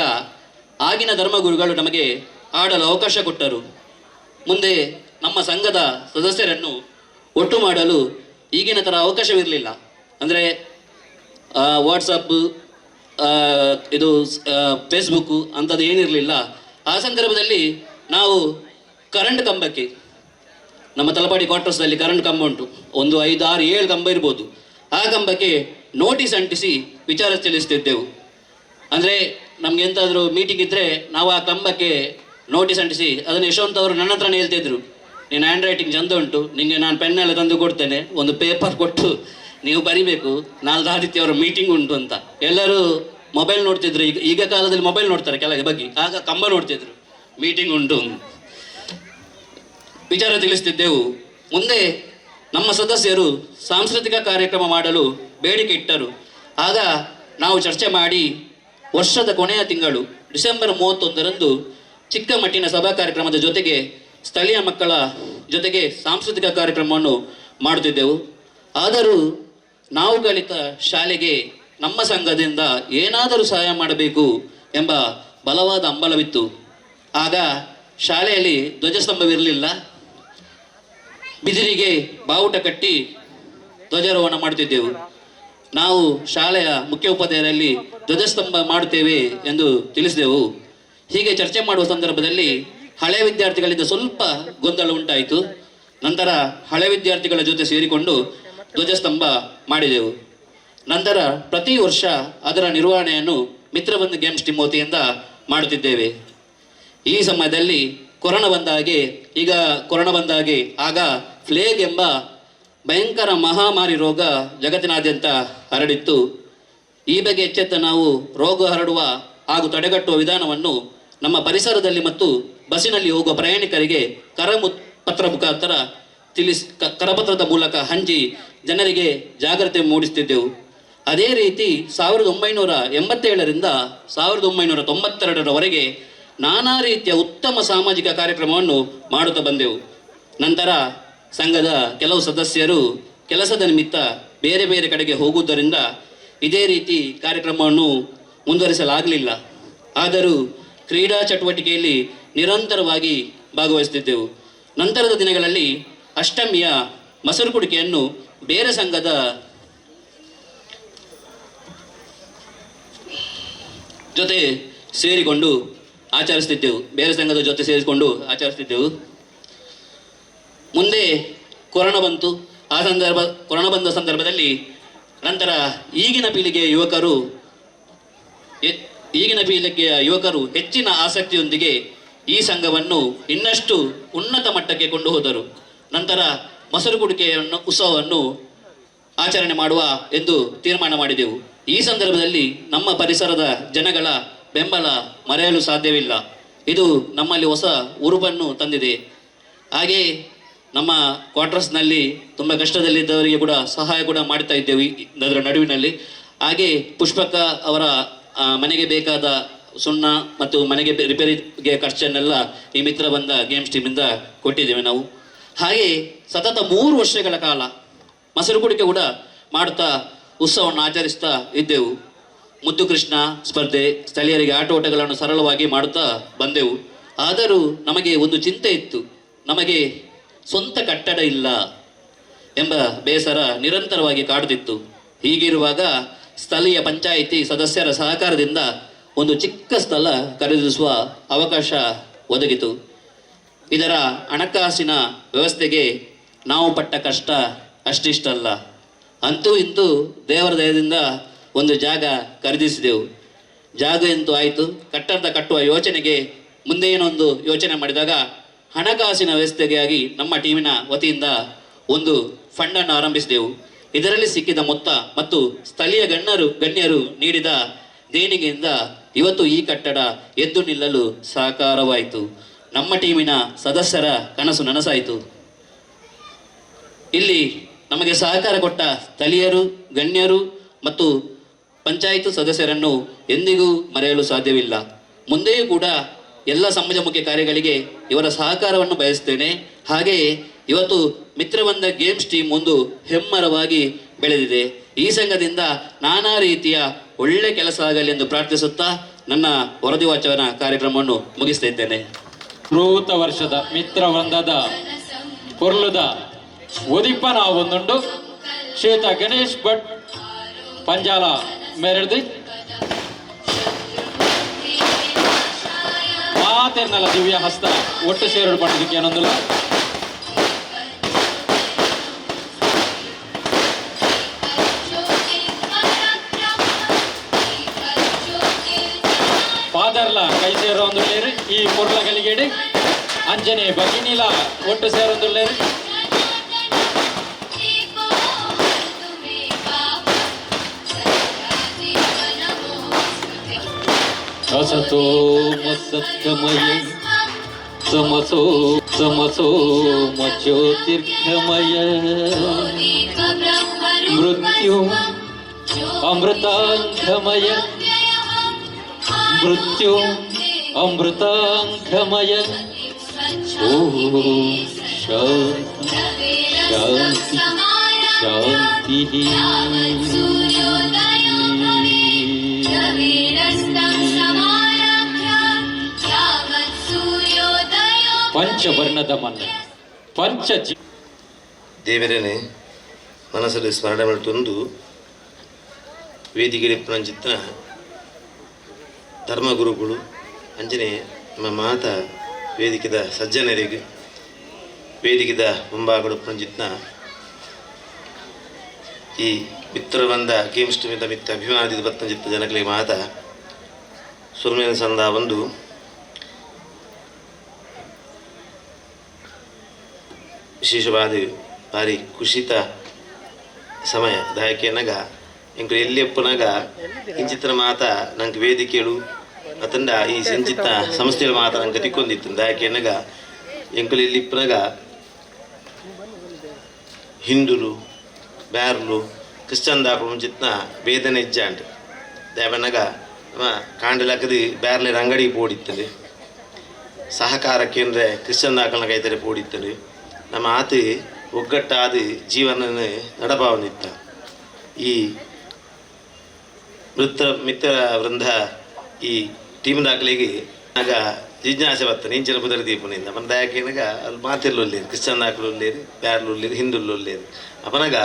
ಆಗಿನ ಧರ್ಮಗುರುಗಳು ನಮಗೆ ಆಡಲು ಅವಕಾಶ ಕೊಟ್ಟರು. ಮುಂದೆ ನಮ್ಮ ಸಂಘದ ಸದಸ್ಯರನ್ನು ಒಟ್ಟು ಮಾಡಲು ಈಗಿನ ಥರ ಅವಕಾಶವಿರಲಿಲ್ಲ. ಅಂದರೆ ವಾಟ್ಸಪ್, ಇದು ಫೇಸ್ಬುಕ್ಕು ಅಂಥದ್ದು ಏನಿರಲಿಲ್ಲ. ಆ ಸಂದರ್ಭದಲ್ಲಿ ನಾವು ಕರೆಂಟ್ ಕಂಬಕ್ಕೆ, ನಮ್ಮ ತಲಪಾಡಿ ಕ್ವಾರ್ಟರ್ಸ್ನಲ್ಲಿ ಕರೆಂಟ್ ಕಂಬ ಉಂಟು, ಒಂದು 5, 6, 7 ಕಂಬ ಇರ್ಬೋದು. ಆ ಕಂಬಕ್ಕೆ ನೋಟಿಸ್ ಅಂಟಿಸಿ ವಿಚಾರ ತಿಳಿಸ್ತಿದ್ದೆವು. ಅಂದರೆ ನಮ್ಗೆ ಎಂತಾದರೂ ಮೀಟಿಂಗ್ ಇದ್ದರೆ ನಾವು ಆ ಕಂಬಕ್ಕೆ ನೋಟಿಸ್ ಅಂಟಿಸಿ ಅದನ್ನು ಯಶವಂತ್ ಅವರು ನನ್ನ ಹತ್ರನೇ ಹೇಳ್ತಿದ್ರು, ನೀನು ಹ್ಯಾಂಡ್ ರೈಟಿಂಗ್ ಚಂದ ಉಂಟು, ನಿಮಗೆ ನಾನು ಪೆನ್ನೆಲ್ಲ ತಂದು ಕೊಡ್ತೇನೆ, ಒಂದು ಪೇಪರ್ ಕೊಟ್ಟು ನೀವು ಬರಿಬೇಕು, ನಾಲ್ದು ಆದಿತ್ಯ ಅವರ ಮೀಟಿಂಗ್ ಉಂಟು ಅಂತ. ಎಲ್ಲರೂ ಮೊಬೈಲ್ ನೋಡ್ತಿದ್ರು. ಈಗ ಕಾಲದಲ್ಲಿ ಮೊಬೈಲ್ ನೋಡ್ತಾರೆ ಕೆಳಗೆ ಬಗ್ಗೆ, ಆಗ ಕಂಬ ನೋಡ್ತಿದ್ರು. ಮೀಟಿಂಗ್ ಉಂಟು ವಿಚಾರ ತಿಳಿಸ್ತಿದ್ದೆವು. ಮುಂದೆ ನಮ್ಮ ಸದಸ್ಯರು ಸಾಂಸ್ಕೃತಿಕ ಕಾರ್ಯಕ್ರಮ ಮಾಡಲು ಬೇಡಿಕೆ ಇಟ್ಟರು. ಆಗ ನಾವು ಚರ್ಚೆ ಮಾಡಿ ವರ್ಷದ ಕೊನೆಯ ತಿಂಗಳು ಡಿಸೆಂಬರ್ 31ರಂದು ಚಿಕ್ಕ ಮಟ್ಟಿನ ಸಭಾ ಕಾರ್ಯಕ್ರಮದ ಜೊತೆಗೆ ಸ್ಥಳೀಯ ಮಕ್ಕಳ ಜೊತೆಗೆ ಸಾಂಸ್ಕೃತಿಕ ಕಾರ್ಯಕ್ರಮವನ್ನು ಮಾಡುತ್ತಿದ್ದೆವು. ಆದರೂ ನಾವು ಕಲಿತ ಶಾಲೆಗೆ ನಮ್ಮ ಸಂಘದಿಂದ ಏನಾದರೂ ಸಹಾಯ ಮಾಡಬೇಕು ಎಂಬ ಬಲವಾದ ಹಂಬಲವಿತ್ತು. ಆಗ ಶಾಲೆಯಲ್ಲಿ ಧ್ವಜಸ್ತಂಭವಿರಲಿಲ್ಲ. ಬಿದಿರಿಗೆ ಬಾವುಟ ಕಟ್ಟಿ ಧ್ವಜಾರೋಹಣ ಮಾಡುತ್ತಿದ್ದೆವು. ನಾವು ಶಾಲೆಯ ಮುಖ್ಯ ಉಪಾಧ್ಯಾಯರಲ್ಲಿ ಧ್ವಜಸ್ತಂಭ ಮಾಡುತ್ತೇವೆ ಎಂದು ತಿಳಿಸಿದೆವು. ಹೀಗೆ ಚರ್ಚೆ ಮಾಡುವ ಸಂದರ್ಭದಲ್ಲಿ ಹಳೆಯ ವಿದ್ಯಾರ್ಥಿಗಳಿಂದ ಸ್ವಲ್ಪ ಗೊಂದಲ ಉಂಟಾಯಿತು. ನಂತರ ಹಳೆ ವಿದ್ಯಾರ್ಥಿಗಳ ಜೊತೆ ಸೇರಿಕೊಂಡು ಧ್ವಜಸ್ತಂಭ ಮಾಡಿದೆವು. ನಂತರ ಪ್ರತಿ ವರ್ಷ ಅದರ ನಿರ್ವಹಣೆಯನ್ನು ಮಿತ್ರಬಂಧು ಗೇಮ್ಸ್ ಟೀಮ್ ವತಿಯಿಂದ ಮಾಡುತ್ತಿದ್ದೇವೆ. ಈ ಸಮಯದಲ್ಲಿ ಕೊರೋನಾ ಬಂದ ಹಾಗೆ ಆಗ ಪ್ಲೇಗ್ ಎಂಬ ಭಯಂಕರ ಮಹಾಮಾರಿ ರೋಗ ಜಗತ್ತಿನಾದ್ಯಂತ ಹರಡಿತ್ತು. ಈ ಬಗ್ಗೆ ಎಚ್ಚೆತ್ತ ನಾವು ರೋಗ ಹರಡುವ ಹಾಗೂ ತಡೆಗಟ್ಟುವ ವಿಧಾನವನ್ನು ನಮ್ಮ ಪರಿಸರದಲ್ಲಿ ಮತ್ತು ಬಸ್ಸಿನಲ್ಲಿ ಹೋಗುವ ಪ್ರಯಾಣಿಕರಿಗೆ ಕರಪತ್ರದ ಮೂಲಕ ಹಂಚಿ ಜನರಿಗೆ ಜಾಗೃತಿ ಮೂಡಿಸುತ್ತಿದ್ದೆವು. ಅದೇ ರೀತಿ 1987ರಿಂದ 1992ರವರೆಗೆ ನಾನಾ ರೀತಿಯ ಉತ್ತಮ ಸಾಮಾಜಿಕ ಕಾರ್ಯಕ್ರಮವನ್ನು ಮಾಡುತ್ತಾ ಬಂದೆವು. ನಂತರ ಸಂಘದ ಕೆಲವು ಸದಸ್ಯರು ಕೆಲಸದ ನಿಮಿತ್ತ ಬೇರೆ ಬೇರೆ ಕಡೆಗೆ ಹೋಗುವುದರಿಂದ ಇದೇ ರೀತಿ ಕಾರ್ಯಕ್ರಮವನ್ನು ಮುಂದುವರಿಸಲಾಗಲಿಲ್ಲ. ಆದರೂ ಕ್ರೀಡಾ ಚಟುವಟಿಕೆಯಲ್ಲಿ ನಿರಂತರವಾಗಿ ಭಾಗವಹಿಸುತ್ತಿದ್ದೆವು. ನಂತರದ ದಿನಗಳಲ್ಲಿ ಅಷ್ಟಮಿಯ ಮೊಸರು ಕುಡಿಕೆಯನ್ನು ಬೇರೆ ಸಂಘದ ಜೊತೆ ಸೇರಿಕೊಂಡು ಆಚರಿಸುತ್ತಿದ್ದೆವು. ಮುಂದೆ ಕೊರೋನಾ ಬಂದ ಸಂದರ್ಭದಲ್ಲಿ ನಂತರ ಈಗಿನ ಪೀಳಿಗೆಯ ಯುವಕರು ಹೆಚ್ಚಿನ ಆಸಕ್ತಿಯೊಂದಿಗೆ ಈ ಸಂಘವನ್ನು ಇನ್ನಷ್ಟು ಉನ್ನತ ಮಟ್ಟಕ್ಕೆ ಕೊಂಡು ಹೋದರು. ನಂತರ ಮೊಸರು ಕುಡಿಕೆಯನ್ನು ಉತ್ಸವವನ್ನು ಆಚರಣೆ ಮಾಡುವ ಎಂದು ತೀರ್ಮಾನ ಮಾಡಿದೆವು. ಈ ಸಂದರ್ಭದಲ್ಲಿ ನಮ್ಮ ಪರಿಸರದ ಜನಗಳ ಬೆಂಬಲ ಮರೆಯಲು ಸಾಧ್ಯವಿಲ್ಲ. ಇದು ನಮ್ಮಲ್ಲಿ ಹೊಸ ಉರುಪನ್ನು ತಂದಿದೆ. ಹಾಗೆ ನಮ್ಮ ಕ್ವಾರ್ಟರ್ಸ್ನಲ್ಲಿ ತುಂಬ ಕಷ್ಟದಲ್ಲಿದ್ದವರಿಗೆ ಕೂಡ ಸಹಾಯ ಕೂಡ ಮಾಡ್ತಾ ಇದ್ದೇವೆ ಅದರ ನಡುವಿನಲ್ಲಿ. ಹಾಗೆ ಪುಷ್ಪಕ ಅವರ ಮನೆಗೆ ಬೇಕಾದ ಸುಣ್ಣ ಮತ್ತು ಮನೆಗೆ ರಿಪೇರಿಗೆ ಖರ್ಚನ್ನೆಲ್ಲ ಈ ಮಿತ್ರ ಬಂದ ಗೇಮ್ಸ್ ಟೀಮಿಂದ ಕೊಟ್ಟಿದ್ದೇವೆ ನಾವು. ಹಾಗೆ ಸತತ 3 ವರ್ಷಗಳ ಕಾಲ ಮೊಸರು ಕುಡಿಕೆ ಕೂಡ ಮಾಡುತ್ತಾ ಉತ್ಸವವನ್ನು ಆಚರಿಸ್ತಾ ಇದ್ದೆವು. ಮುದ್ದು ಕೃಷ್ಣ ಸ್ಪರ್ಧೆ, ಸ್ಥಳೀಯರಿಗೆ ಆಟೋಟಗಳನ್ನು ಸರಳವಾಗಿ ಮಾಡುತ್ತಾ ಬಂದೆವು. ಆದರೂ ನಮಗೆ ಒಂದು ಚಿಂತೆ ಇತ್ತು, ನಮಗೆ ಸ್ವಂತ ಕಟ್ಟಡ ಇಲ್ಲ ಎಂಬ ಬೇಸರ ನಿರಂತರವಾಗಿ ಕಾಡುತ್ತಿತ್ತು. ಹೀಗಿರುವಾಗ ಸ್ಥಳೀಯ ಪಂಚಾಯಿತಿ ಸದಸ್ಯರ ಸಹಕಾರದಿಂದ ಒಂದು ಚಿಕ್ಕ ಸ್ಥಳ ಖರೀದಿಸುವ ಅವಕಾಶ ಒದಗಿತು. ಇದರ ಹಣಕಾಸಿನ ವ್ಯವಸ್ಥೆಗೆ ನಾವು ಪಟ್ಟ ಕಷ್ಟ ಅಷ್ಟಿಷ್ಟಲ್ಲ. ಅಂತೂ ಇಂತೂ ದೇವರ ದಯದಿಂದ ಒಂದು ಜಾಗ ಖರೀದಿಸಿದೆವು. ಜಾಗ ಎಂತೂ ಆಯಿತು. ಕಟ್ಟಡ ಕಟ್ಟುವ ಯೋಚನೆಗೆ ಮುಂದೆ ಏನೊಂದು ಯೋಚನೆ ಮಾಡಿದಾಗ ಹಣಕಾಸಿನ ವ್ಯವಸ್ಥೆಗಾಗಿ ನಮ್ಮ ಟೀಮಿನ ವತಿಯಿಂದ ಒಂದು ಫಂಡನ್ನು ಆರಂಭಿಸಿದೆವು. ಇದರಲ್ಲಿ ಸಿಕ್ಕಿದ ಮೊತ್ತ ಮತ್ತು ಸ್ಥಳೀಯ ಗಣ್ಯರು ನೀಡಿದ ದೇಣಿಗೆಯಿಂದ ಇವತ್ತು ಈ ಕಟ್ಟಡ ಎದ್ದು ನಿಲ್ಲಲು ಸಹಕಾರವಾಯಿತು. ನಮ್ಮ ಟೀಮಿನ ಸದಸ್ಯರ ಕನಸು ನನಸಾಯಿತು. ಇಲ್ಲಿ ನಮಗೆ ಸಹಕಾರ ಕೊಟ್ಟ ಸ್ಥಳೀಯರು, ಗಣ್ಯರು ಮತ್ತು ಪಂಚಾಯಿತಿ ಸದಸ್ಯರನ್ನು ಎಂದಿಗೂ ಮರೆಯಲು ಸಾಧ್ಯವಿಲ್ಲ. ಮುಂದೆಯೂ ಕೂಡ ಎಲ್ಲ ಸಮಾಜಮುಖಿ ಕಾರ್ಯಗಳಿಗೆ ಇವರ ಸಹಕಾರವನ್ನು ಬಯಸುತ್ತೇನೆ. ಹಾಗೆಯೇ ಇವತ್ತು ಮಿತ್ರಬಂಧ ಗೇಮ್ಸ್ ಟೀಮ್ ಒಂದು ಹೆಮ್ಮರವಾಗಿ ಬೆಳೆದಿದೆ. ಈ ಸಂಘದಿಂದ ನಾನಾ ರೀತಿಯ ಒಳ್ಳೆ ಕೆಲಸ ಆಗಲಿ ಎಂದು ಪ್ರಾರ್ಥಿಸುತ್ತಾ ನನ್ನ ವರದಿ ವಾಚನ ಕಾರ್ಯಕ್ರಮವನ್ನು ಮುಗಿಸ್ತಾ ಇದ್ದೇನೆ. ಪ್ರೂತ ವರ್ಷದ ಮಿತ್ರವೃಂದದ ಪೊರ್ಲುದ ಒದಿಪ್ಪನ ಒಂದುಂಡು ಶ್ರೀಯುತ ಗಣೇಶ್ ಭಟ್ ಪಂಜಾಲ ಮೇರೆಡ್ದು ಮಾತೆರ್ನಲ ದಿವ್ಯ ಹಸ್ತ ಒಟ್ಟು ಸೇರು ಪಡೆದಕ್ಕೆ ಏನೊಂದಿಲ್ಲ. ಪಾದರ್ಲ ಕೈ ಸೇರೊಂದುಳ್ಳೇರು ಈ ಪೊರ್ಲ ಗಳಿಗೆಡು ಅಂಜನೆ ಭಗಿನಿಲ ಒಟ್ಟು ಸೇರೊಂದುಳ್ಳೇರು. असतो मसत्कमय तमसो तमसो ज्योतिर्गमय मृत्यु अमृतांगमय मृत्यु अमृतांगमय ओम शांति शांति शांति ಪಂಚವರ್ಣದ ಮನ್ನ ಪಂಚ ದೇವರನ್ನೇ ಮನಸ್ಸಲ್ಲಿ ಸ್ಮರಣೆ ಮಾಡಿಕೊಂಡು ವೇದಿಕೆ ಪಂಚಿತ್ತ ಧರ್ಮಗುರುಗಳು ಅಂಜನೆ ನಮ್ಮ ಮಾತಾ ವೇದಿಕೆದ ಸಜ್ಜನರಿಗೆ ವೇದಿಕೆದ ಮುಂಭಾಗಗಳು ಪಂಚಿತ್ನ ಈ ಮಿತ್ರ ಬಂದ ಗೇಮ್ಸ್ ಮಿತ್ತ ಅಭಿಮಾನದ ಬತ್ತಂಜಿತ್ತ ಜನಗಳಿಗೆ ಮಾತಾ ಸುರ್ಮೇನ ಸಂದ ಒಂದು ವಿಶೇಷವಾದ ಭಾರಿ ಖುಷಿತ ಸಮಯ ದಾಯಕೇನಾಗ ಇಂಕ ಎಲ್ಲಿಯಪ್ಪನಾಗ ಇಂಚಿತ್ತನ ಮಾತ ನಂಗೆ ವೇದಿಕೆಗಳು ಅತಂಡ ಈ ಸಂಚಿತ್ತ ಸಂಸ್ಥೆಗಳ ಮಾತ ನಂಗೆ ತಿಕ್ಕೊಂದಿತ್ತು ದಾಯಕೇನಾಗ ಎಂಕಲು ಎಲ್ಲಿಪ್ಪನಾಗ ಹಿಂದುಲು ಬ್ಯಾರ್ಲು ಕ್ರಿಶ್ಚನ್ ದಾಖಲು ಮುಂಚಿತ್ನ ಬೇದನೆ ಇಜ್ಜಾಂಡ್ ದೇವನಾಗ ನಮ್ಮ ಕಾಂಡಲಕ್ಕದು ಬ್ಯಾರ್ಲೆ ಅಂಗಡಿ ಪೋಡಿತ್ತದೆ ಸಹಕಾರ ಕೇಂದ್ರ ಕ್ರಿಶ್ಚನ್ ದಾಖಲನ ಕೈತರೆ ಪೋಡಿತ್ತದೆ ನಮ್ಮ ಆತ ಒಗ್ಗಟ್ಟಾದ ಜೀವನ ನಡಪಾವನಿತ್ತ ಈ ಮಿತ್ರ ವೃಂದ ಈ ಟೀಮ್ ದಾಖಲೆಗೆ ಆಗ ಜಿಜ್ಞಾಸೆ ಬರ್ತಾನೆ ಇಂಚಿನ ಪುದರ ದೀಪನಿಂದ మన దాకేనగ ಅಲ್ಲಿ ಮಾತಿರ್ಲು ಒಲ್ಲೇರು ಕ್ರಿಶ್ಚನ್ ದಾಖಲು ಒಲ್ಲೇರು ಬ್ಯಾರ್ಲು ಒಲ್ಲೇರು ಹಿಂದುಲ್ಲು ಒಲ್ಲೇರು ಅಪನಗ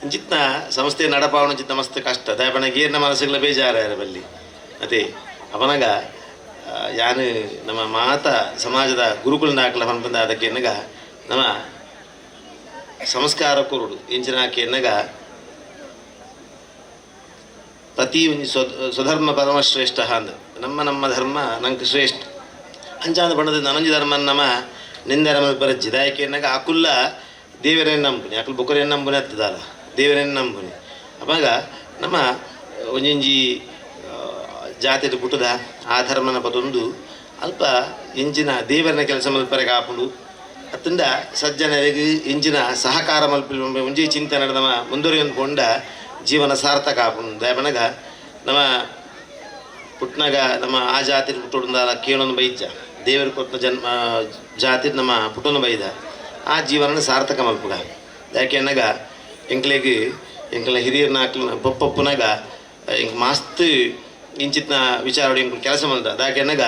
ಇಂಚಿತ್ನ ಸಂಸ್ಥೆ ನಡಪಾವನ ಚಿತ್ತ ಮಸ್ತ್ ಕಷ್ಟ ದಾಪನಗೆ ಏನ ಮನಸ್ಸುಗಳ ಬೇಜಾರ ಬಲ್ಲಿ ಅದೇ ಅಪನಗ ಯಾನು ನಮ್ಮ ಮಾತಾ ಸಮಾಜದ ಗುರುಕುಲ ದಾಖಲ ಬಂದ ಅದಕ್ಕೆ ಎನ್ನಗ ನಮ್ಮ ಸಂಸ್ಕಾರ ಕೊರುಡು ಇಂಚಿನಾಕೆ ಎನ್ನಗ ಪ್ರತಿ ಸ್ವಧರ್ಮ ಪರಮಶ್ರೇಷ್ಠ ಅಂದ ನಮ್ಮ ಧರ್ಮ ನಂಗೆ ಶ್ರೇಷ್ಠ ಅಂಚಾದ ಬಣ್ಣದ ನನಂಜಿ ಧರ್ಮ ನಮ್ಮ ನಿಂದರಮ ಬರಜ್ಜಿ ದಾಯಕೆ ಎನ್ನಗ ಅಕುಲ್ಲ ದೇವರೇನು ನಂಬುನಿ ಅಕುಲ್ ಬೊಕ್ಕರೇನು ನಂಬುನಿ ಹತ್ತದಲ್ಲ ದೇವರೇನು ನಂಬುನಿ ಅವಾಗ ನಮ್ಮ ಒಂಜಿ ಜಾತಿದ ಪುಟದ ಆ ಧರ್ಮನ ಪದೊಂದು ಅಲ್ಪ ಇಂಚಿನ ದೇವರನ ಕೆಲಸ ಮಲ್ಪರೆ ಕಾಪುಂಡು ಅತ್ತಂಡ ಸಜ್ಜನರಿಗೆ ಇಂಚಿನ ಸಹಕಾರ ಮಲ್ಪಿ ಒಂಜಿ ಚಿಂತನೆ ನಮ್ಮ ಮುಂದುವರಿಯೊಂದುಕೊಂಡ ಜೀವನ ಸಾರ್ಥಕ ಆಪುಂಡು ದಾಯಪನಗ ನಮ್ಮ ಪುಟ್ನಾಗ ನಮ್ಮ ಆ ಜಾತಿ ಪುಟ್ಟೊಂದಾಲ ಕೇಳೊಂದು ಬೈಜ ದೇವರು ಕೊಟ್ಟ ಜನ್ಮ ಜಾತಿ ನಮ್ಮ ಪುಟ್ಟೊಂದು ಬೈದ ಆ ಜೀವನ ಸಾರ್ಥಕ ಮಲ್ಪುಗ ಯಾಕೆ ಅನ್ನಗ ಎಂಕ್ಲೆಗೆ ಎಂಕ್ಲ ಹಿರಿಯರ್ನ ಹಾಕ್ಲ ಪಪ್ಪಪ್ಪನಾಗ ಎಂಕ್ ಮಸ್ತ್ ಇಂಚಿತ್ನ ವಿಚಾರ ಎಂಕ್ ಕೆಲಸ ಮಲ್ದ ಯಾಕೆ ಅನ್ನಗ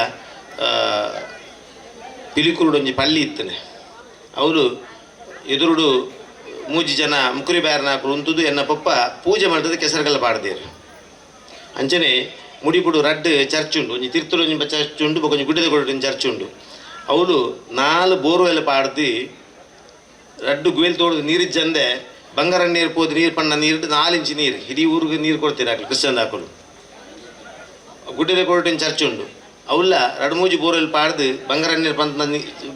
ಪಿಲಿಕುರುಡು ಒಂಜಿ ಪಳ್ಳಿ ಇತ್ತನೆ ಅವರು ಎದುರುಡು ಮೂಜಿ ಜನ ಮುಕುರಿ ಬ್ಯಾರನ ಹಾಕಲು ಉಂತುದು ಎನ್ನ ಪಪ್ಪ ಪೂಜೆ ಮಾಡಿದ ಕೆಸರುಗಲ್ಲ ಪಾಡ್ದೇರು ಅಂಚನೆ ಮುಡಿಪುಡು ರಡ್ ಚರ್ಚ್ ಉಂಡು ಒಂಜಿ ತಿರ್ತುಲು ಒಂಜಿ ಚರ್ಚ್ ಉಂಡು ಕೊಂಚ ಗುಡ್ಡದ ಕೊಡ ಚರ್ಚ್ ಉಂಡು ಅವಳು 4 ಬೋರ್ವೆಲ್ ಪಾಡ್ದು ರಡ್ಡು ಗುವೆಲ್ ತೋಡ್ದು ನೀರಿದ್ದು ಜಂದೆ ಬಂಗಾರ ನೀರು ಪೋದು ನೀರು ಪಣ್ಣ ನೀರು 4 ಇಂಚು ನೀರು ಇಡೀ ಊರಿಗೆ ನೀರು ಕೊಡ್ತೀರಿ ಹಾಕಲು ಕ್ರಿಶ್ಚನ್ ಹಾಕಲು ಗುಡ್ಡದ ಕೊರಟಿನ ಚರ್ಚ್ ಉಂಡು ಅವಲ್ಲ 2-3 ಬೋರ್ವೆಲ್ ಪಾಡ್ದು ಬಂಗಾರ ನೀರು ಪಂತ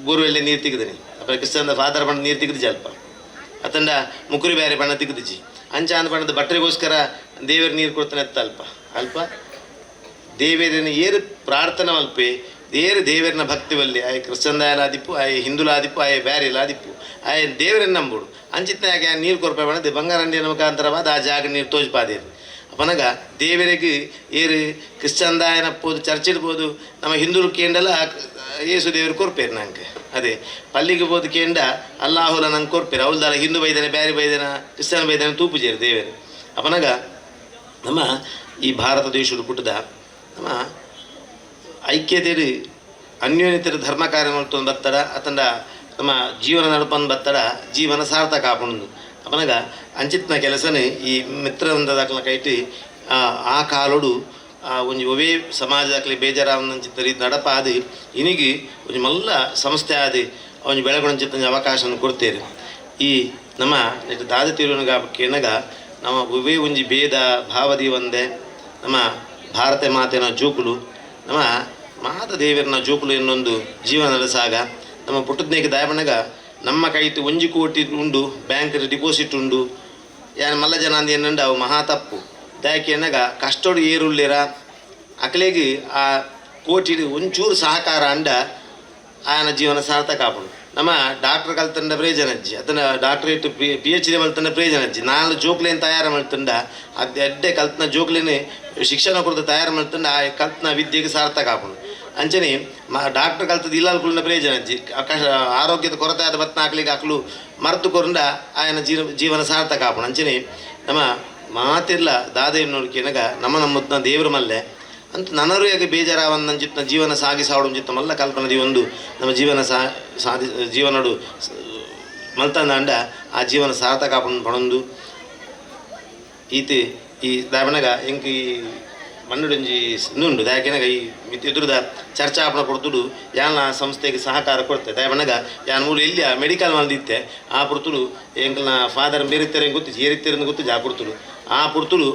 ಬೋರ್ವೆಲ್ಲೇ ನೀರು ತೆಗೆದಿನಿ ಅಪ್ಪ ಕ್ರಿಶ್ಚನ್ ಫಾದರ್ ಪಣ್ಣ ನೀರು ತೆಗೆದು ಜಲ್ಪ ಅತ್ತಂಡ ಮುಕುರಿ ಬ್ಯಾರೆ ಬಣ್ಣ ತೆಗೆದಿಜಿ ಅಂಚ ಅಂದ ಬಣ್ಣದ ಬಟ್ಟೆಗೋಸ್ಕರ ದೇವರ ನೀರು ಕೊಡ್ತಾನೆ ಅತ್ತ ಅಲ್ಪ ದೇವರನ್ನ ಏರು ಪ್ರಾರ್ಥನೆ ಮಲ್ಪೆ ಏರು ದೇವರನ್ನ ಭಕ್ತಿ ಬಲ್ಲಿ ಆಯ್ ಕ್ರಿಶ್ಚಂದಾಯಲಾದಿಪ್ಪು ಆಯ್ ಹಿಂದುಲಾದಿಪ್ಪು ಆಯ್ ಬ್ಯಾರಿಲಾದಿಪ್ಪು ಆಯ್ ದೇವರನ್ನ ನಂಬುಡು ಅಂಚಿತ್ನ ಯಾಕೆ ನೀರು ಕೊರಪೆ ಬಣ್ಣದ ಬಂಗಾರಂಡಿಯ ಮುಖಾಂತರವಾದ ಆ ಜಾಗ ನೀರು ತೋಜ್ಪಾದೇರು ಅಪನಗ ದೇವರಿಗೆ ಏರು ಕ್ರಿಶ್ಚಂದಾಯನಪ್ಪೋದು ಚರ್ಚ್ ಇಡ್ಬೋದು ನಮ್ಮ ಹಿಂದುಲು ಕೇಂಡಲ ಏಸು ದೇವರು ಕೊರ್ಪೇರು ನಂಗೆ ಅದೇ ಪಲ್ಲಿಗೆ ಬೋದು ಕೇಂಡ ಅಲ್ಲಾಹುಲ ನಂಗೆ ಕೊರ್ಪೇರು ಅವಲ್ದಾರ ಹಿಂದೂ ಬೈದನೆ ಬ್ಯಾರಿ ಬೈದನ ಕ್ರಿಶ್ಚನ್ ಬೈದನೆ ತೂಪುಜೇರು ದೇವರು ಅಪನಗ ನಮ್ಮ ಈ ಭಾರತ ದೇಶದ ಪುಟದ ನಮ್ಮ ಐಕ್ಯತೆಯಲ್ಲಿ ಅನ್ಯೋನ್ಯತೆಯ ಧರ್ಮ ಕಾರ್ಯ ಮಾಡ್ಕೊಂಡು ಬತ್ತಡ ಅತಂಡ ನಮ್ಮ ಜೀವನ ನಡ್ಪಂದು ಬತ್ತಡ ಜೀವನ ಸಾರ್ಥಕ ಆಪುಂಡು ಅಪನಗ ಅಂಚಿತ್ನ ಕೆಲಸನೇ ಈ ಮಿತ್ರವೃಂದ ದಾಖಲ ಕೈಟಿ ಆ ಕಾಲೋಡು ಒಂಜಿ ಒವೇ ಸಮಾಜ ದಾಖಲೆ ಬೇಜಾರಂಚಿತ್ತ ರೀತಿ ನಡಪಾದಿ ಇನಿಗೆ ಒಂಜಿ ಮಲ್ಲ ಸಂಸ್ಥೆ ಆದಿ ಒಂಜಿ ಬೆಳಗೊಳಂಚಿತ್ತ ಅವಕಾಶವನ್ನು ಕೊಡ್ತೇವೆ ಈ ನಮ್ಮ ದಾದ ತೀರುವನಿಗೆ ಎನ್ನಗ ನಮ್ಮ ಒವೇ ಒಂಜಿ ಭೇದ ಭಾವದಿ ಒಂದೇ ನಮ್ಮ ಭಾರತ ಮಾತೆನ ಜೋಕುಲು ನಮ್ಮ ಮಾತ ದೇವರನ ಜೋಕುಲು ಎನ್ನೊಂದು ಜೀವನ ನಡೆಸಾಗ ನಮ್ಮ ಪುಟ್ಟದ್ನೇಗೆ ದಾಯಬಣ್ಣಗ ನಮ್ಮ ಕೈತು 1 ಕೋಟಿ ಉಂಡು ಬ್ಯಾಂಕ್ ಡಿಪಾಸಿಟ್ ಉಂಡು ಯಾನು ಮಲ್ಲ ಜನ ಅಂದ ಏನಂಡ ಅವು ಮಹಾ ತಪ್ಪು ದಯಕೆ ಎನ್ನಗ ಕಷ್ಟೋಡು ಏರುಳ್ಳೇರ ಅಕಲೇಗೆ ಆ ಕೋಟಿ ಒಂಚೂರು ಸಹಕಾರ ಅಂಡ ಆಯನ ಜೀವನ ಸಾರ್ಥಕ ಆಪುಂಡು. ನಮ್ಮ ಡಾಕ್ಟರ್ ಕಲ್ತಂಡ ಪ್ರಯೋಜನಜ್ಜಿ ಅದನ್ನು ಡಾಕ್ಟ್ರೇಟ್ PhD ಮಲ್ತಂಡ ಪ್ರಯೋಜನಜ್ಜಿ 4 ಜೋಕ್ಲೇನು ತಯಾರು ಮಾಡ್ತಂಡ ಅದು ಎಡ್ಡೆ ಕಲ್ತನ ಜೋಕ್ಲೇನೆ ಶಿಕ್ಷಣ ಕೊಡ್ದು ತಯಾರು ಮಾಡ್ತಂಡ ಆ ಕಲ್ತನ ವಿದ್ಯೆಗೆ ಸಾರ್ಥಕ ಆಪುಂಡು. ಅಂಚನೆ ಡಾಕ್ಟರ್ ಕಲ್ತದ್ದು ಇಲ್ಲಲ್ಕುಳ್ಳ ಪ್ರಯೋಜನಜ್ಜಿ ಆರೋಗ್ಯದ ಕೊರತೆ ಆದ ಬತ್ನ ಹಾಕ್ಲಿಕ್ಕೆ ಹಾಕಲು ಮರೆತುಕೊಂಡ ಆಯನ ಜೀವನ ಸಾರ್ಥಕ ಆಪುಂಡು. ಅಂಚನೆ ನಮ್ಮ ಮಾತಿಲ್ಲ ದಾದೇವ್ ನೋಡ್ಕಿನಾಗ ನಮ್ಮನ್ನ ದೇವ್ರ ಮಲ್ಲೆ ಅಂತ ನನರು ಹೇಗೆ ಬೇಜಾರಾವನ್ನಂಚಿತ್ತ ಜೀವನ ಸಾಗಿಸಾವಡು ಮಲ್ಲ ಕಲ್ಪನದಿ ಒಂದು ನಮ್ಮ ಜೀವನ ಜೀವನಡು ಮಲ್ತಂದ ಆ ಜೀವನ ಸಾರ್ಥಕ ಪಣೊಂದು ಈತಿ ಈ ದಾವಣಗ ಎಂಕ್ ಈ ಮಣ್ಣುಡಂಜಿ ಇನ್ನುಂಡು ಯಾಕೆನಾಗ ಈ ಎದುರುದ ಚರ್ಚಾಪಣ ಕೊಡ್ತುಡು ಯಾನ ಸಂಸ್ಥೆಗೆ ಸಹಕಾರ ಕೊಡ್ತೆ ದಾವಣಗ ಯಾನ್ ಮೂಲ ಎಲ್ಲಿಯ ಮೆಡಿಕಲ್ ಮಲ್ದಿತ್ತೆ ಆ ಪುರ್ತುಡು ಎಂಕಲ್ನ ಫಾದರ್ ಬೇರಿತ್ತಾರೆ ಗೊತ್ತಿದ್ದು ಏರಿತ್ತೇರಿಂದ ಗೊತ್ತಿದ್ದು ಆ ಪುರ್ತುಡು ಆ ಪುರ್ತುಡು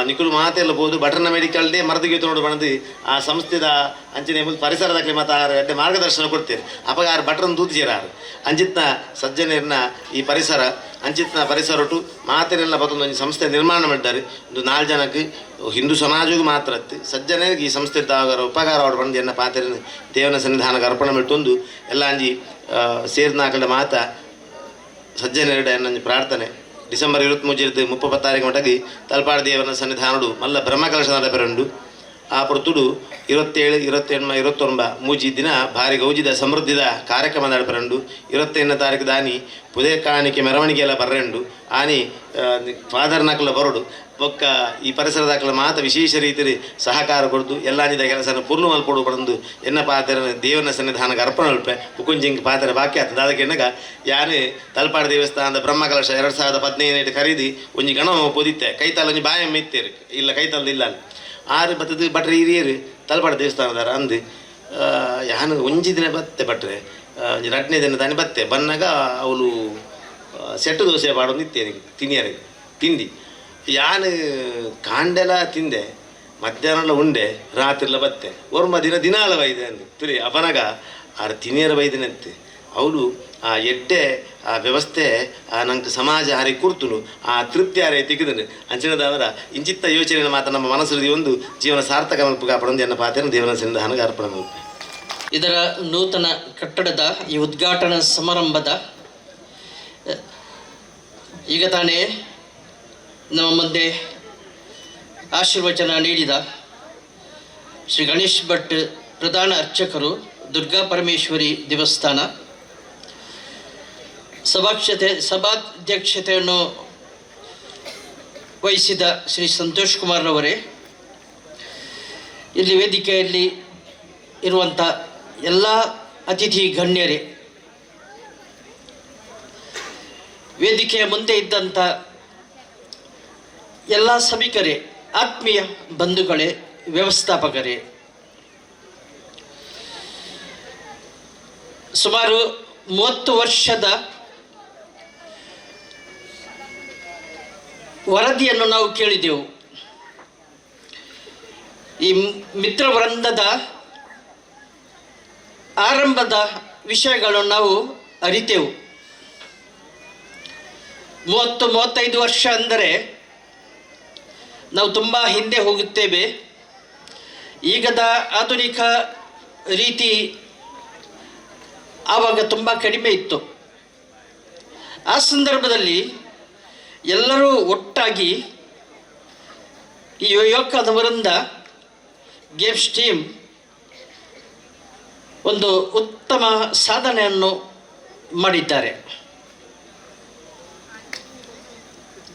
ನಿಖಲು ಮಾತೆಲ್ಲ ಬೋದು ಬಟರ್ನ ಮೆಡಿಕಲ್ದೇ ಮರದಿಗೆ ನೋಡು ಬಣದು ಆ ಸಂಸ್ಥೆದ ಅಂಚನೆ ಪರಿಸರದಾಗಲಿ ಮತ್ತು ಎಡ್ಡೆ ಮಾರ್ಗದರ್ಶನ ಕೊಡ್ತೇವೆ ಅವಾಗ ಆರು ಬಟ್ರನ್ನ ದೂದಿಜೇರಾರು ಅಂಚಿತ್ನ ಸಜ್ಜನೆಯನ್ನ ಈ ಪರಿಸರ ಅಂಚಿತ್ನ ಪರಿಸರ ಒಟ್ಟು ಮಾತೆಲ್ಲ ಬತ್ತೊಂದು ಸಂಸ್ಥೆ ನಿರ್ಮಾಣ ಮಾಡಿದ್ದಾರೆ. ಒಂದು 4 ಜನಕ್ಕೆ ಹಿಂದೂ ಸಮಾಜಗೂ ಮಾತ್ರ ಸಜ್ಜನೆಗೆ ಈ ಸಂಸ್ಥೆ ಉಪಕಾರ ಆಡು ಬಂದು ಎನ್ನ ಪಾತ್ರೆನ ದೇವನ ಸನ್ನಿಧಾನಕ್ಕೆ ಅರ್ಪಣೆ ಮಾಡಿಟ್ಟೊಂದು ಎಲ್ಲ ಅಂಜಿ ಸೇರಿದ ನಾಲ್ಕಲ ಮಾತ ಸಜ್ಜನೆರಡು ಎನ್ನ ಪ್ರಾರ್ಥನೆ ಡಿಸೆಂಬರ್ 23 30 ಮಟಗಿ ತಲಪಾಡ ದೇವರ ಸನ್ನಿಧಾನಡು ಮಲ್ಲ ಬ್ರಹ್ಮಕಲಶ ನಡಪೆರಂಡು ಆ ಪುರ್ತುಡು 27 28 29 ಮೂಜಿ ದಿನ ಭಾರಿ ಗೌಜಿದ ಸಮೃದ್ಧಿದ ಕಾರ್ಯಕ್ರಮ ನಡಪೆರಂಡು 28ನೇ ತಾರೀಕು ದಾನಿ ಪುದೇ ಕಾಣಿಕೆ ಮೆರವಣಿಗೆ ಎಲ್ಲ ಬರ್ರೆಂಡು ಆನಿ ಫಾದರ್ ನಾಕಲ ಬರೋಡು ಒಕ್ಕ ಈ ಪರಿಸರದಾಕಲ ಮಾತ ವಿಶೇಷ ರೀತಿಯಲ್ಲಿ ಸಹಕಾರ ಕೊಡ್ದು ಎಲ್ಲಾನಿದ ಕೆಲಸನ ಪೂರ್ಣ ಮಲ್ಪಡು ಪಡೆದು ಎನ್ನ ಪಾತ್ರ ದೇವನ ಸನ್ನಿಧಾನಕ್ಕೆ ಅರ್ಪಣೆ ಅಲ್ಪೆ ಉಕುಂಜಿಂಗ್ ಪಾತ್ರ ಬಾಕಿ ಆಗ್ತದೆ ಅದಕ್ಕೆ ಎನ್ನಗ ಯಾನೇ ತಲಪಾಡ ದೇವಸ್ಥಾನದ ಬ್ರಹ್ಮಕಲಶ 2015 ಖರೀದಿ ಒಂಜಿ ಗಣ ಪೊದಿತ್ತೆ ಕೈತಲ್ಲೊಂಜಿ ಬಾಯ ಮೆತ್ತೇರು ಇಲ್ಲ ಕೈತಲ್ದ ಇಲ್ಲ ಆರು ಬತ್ತದು ಬಟ್ರೆ ಹಿರಿಯರು ತಲಪಾಡ ದೇವಸ್ಥಾನದಾರ ಅಂದು ಯಾನು ಒಂಜಿ ದಿನ ಬತ್ತೆ ಬಟ್ರೆ 2ನೇ ದಿನ ತಾನೆ ಬತ್ತೆ ಬನ್ನಾಗ ಅವಳು ಸೆಟ್ಟು ದೋಸೆ ಮಾಡೋದು ಇತ್ತೇನೆ ತಿನ್ನಿಯರಿಗೆ ತಿಂದು ಯಾನು ಕಾಂಡೆಲ್ಲ ತಿಂದೆ ಮಧ್ಯಾಹ್ನ ಉಂಡೆ ರಾತ್ರಿಲ್ಲ ಬತ್ತೆ ಒರ್ಮ ದಿನಾಲ ಬೈದೆ ಅಂದು ತುರಿ ಅಪನಗ ಆರು ತಿನಿಯರ ಬೈದಿನಂತೆ ಅವಳು ಆ ಎಡ್ಡೆ ಆ ವ್ಯವಸ್ಥೆ ನಂಗೆ ಸಮಾಜ ಹಾರಿ ಕೂರ್ತನು ಆ ತೃಪ್ತಿ ಹಾರೇ ತೆಗೆದನು ಅಂಚಿನದವರ ಇಂಚಿತ್ತ ಯೋಚನೆ ಮಾತ್ರ ನಮ್ಮ ಮನಸ್ಸಲ್ಲಿ ಒಂದು ಜೀವನ ಸಾರ್ಥಕ ಮಲ್ಪಗ ಪಡೊಂದು ಎನ್ನ ಪಾತ್ರ ದೇವನ ಸನ್ನಿಧಾನಕ್ಕೆ ಅರ್ಪಣೆ ಮಲ್ಪೆ. ಇದರ ನೂತನ ಕಟ್ಟಡದ ಈ ಉದ್ಘಾಟನಾ ಸಮಾರಂಭದ ಈಗ ತಾನೇ ನಮ್ಮ ಮುಂದೆ ಆಶೀರ್ವಚನ ನೀಡಿದ ಶ್ರೀ ಗಣೇಶ್ ಭಟ್ ಪ್ರಧಾನ ಅರ್ಚಕರು ದುರ್ಗಾ ಪರಮೇಶ್ವರಿ ದೇವಸ್ಥಾನ ಸಭಾಧ್ಯಕ್ಷತೆಯನ್ನು ವಹಿಸಿದ ಶ್ರೀ ಸಂತೋಷ್ ಕುಮಾರ್ರವರೇ, ಇಲ್ಲಿ ವೇದಿಕೆಯಲ್ಲಿ ಇರುವಂಥ ಎಲ್ಲ ಅತಿಥಿ ಗಣ್ಯರೇ, ವೇದಿಕೆಯ ಮುಂದೆ ಇದ್ದಂಥ ಎಲ್ಲ ಸಭಿಕರೇ, ಆತ್ಮೀಯ ಬಂಧುಗಳೇ, ವ್ಯವಸ್ಥಾಪಕರೇ, ಸುಮಾರು 30 ವರ್ಷದ ವರದಿಯನ್ನು ನಾವು ಕೇಳಿದೆವು. ಈ ಮಿತ್ರ ವೃಂದದ ಆರಂಭದ ವಿಷಯಗಳನ್ನು ನಾವು ಅರಿತೆವು. 30-35 ವರ್ಷ ಅಂದರೆ ನಾವು ತುಂಬ ಹಿಂದೆ ಹೋಗುತ್ತೇವೆ. ಈಗದ ಆಧುನಿಕ ರೀತಿ ಆವಾಗ ತುಂಬ ಕಡಿಮೆ ಇತ್ತು. ಆ ಸಂದರ್ಭದಲ್ಲಿ ಎಲ್ಲರೂ ಒಟ್ಟಾಗಿ ಈ ಯೋಗದ ವೃಂದ ಗೇಮ್ಸ್ ಟೀಮ್ ಒಂದು ಉತ್ತಮ ಸಾಧನೆಯನ್ನು ಮಾಡಿದ್ದಾರೆ.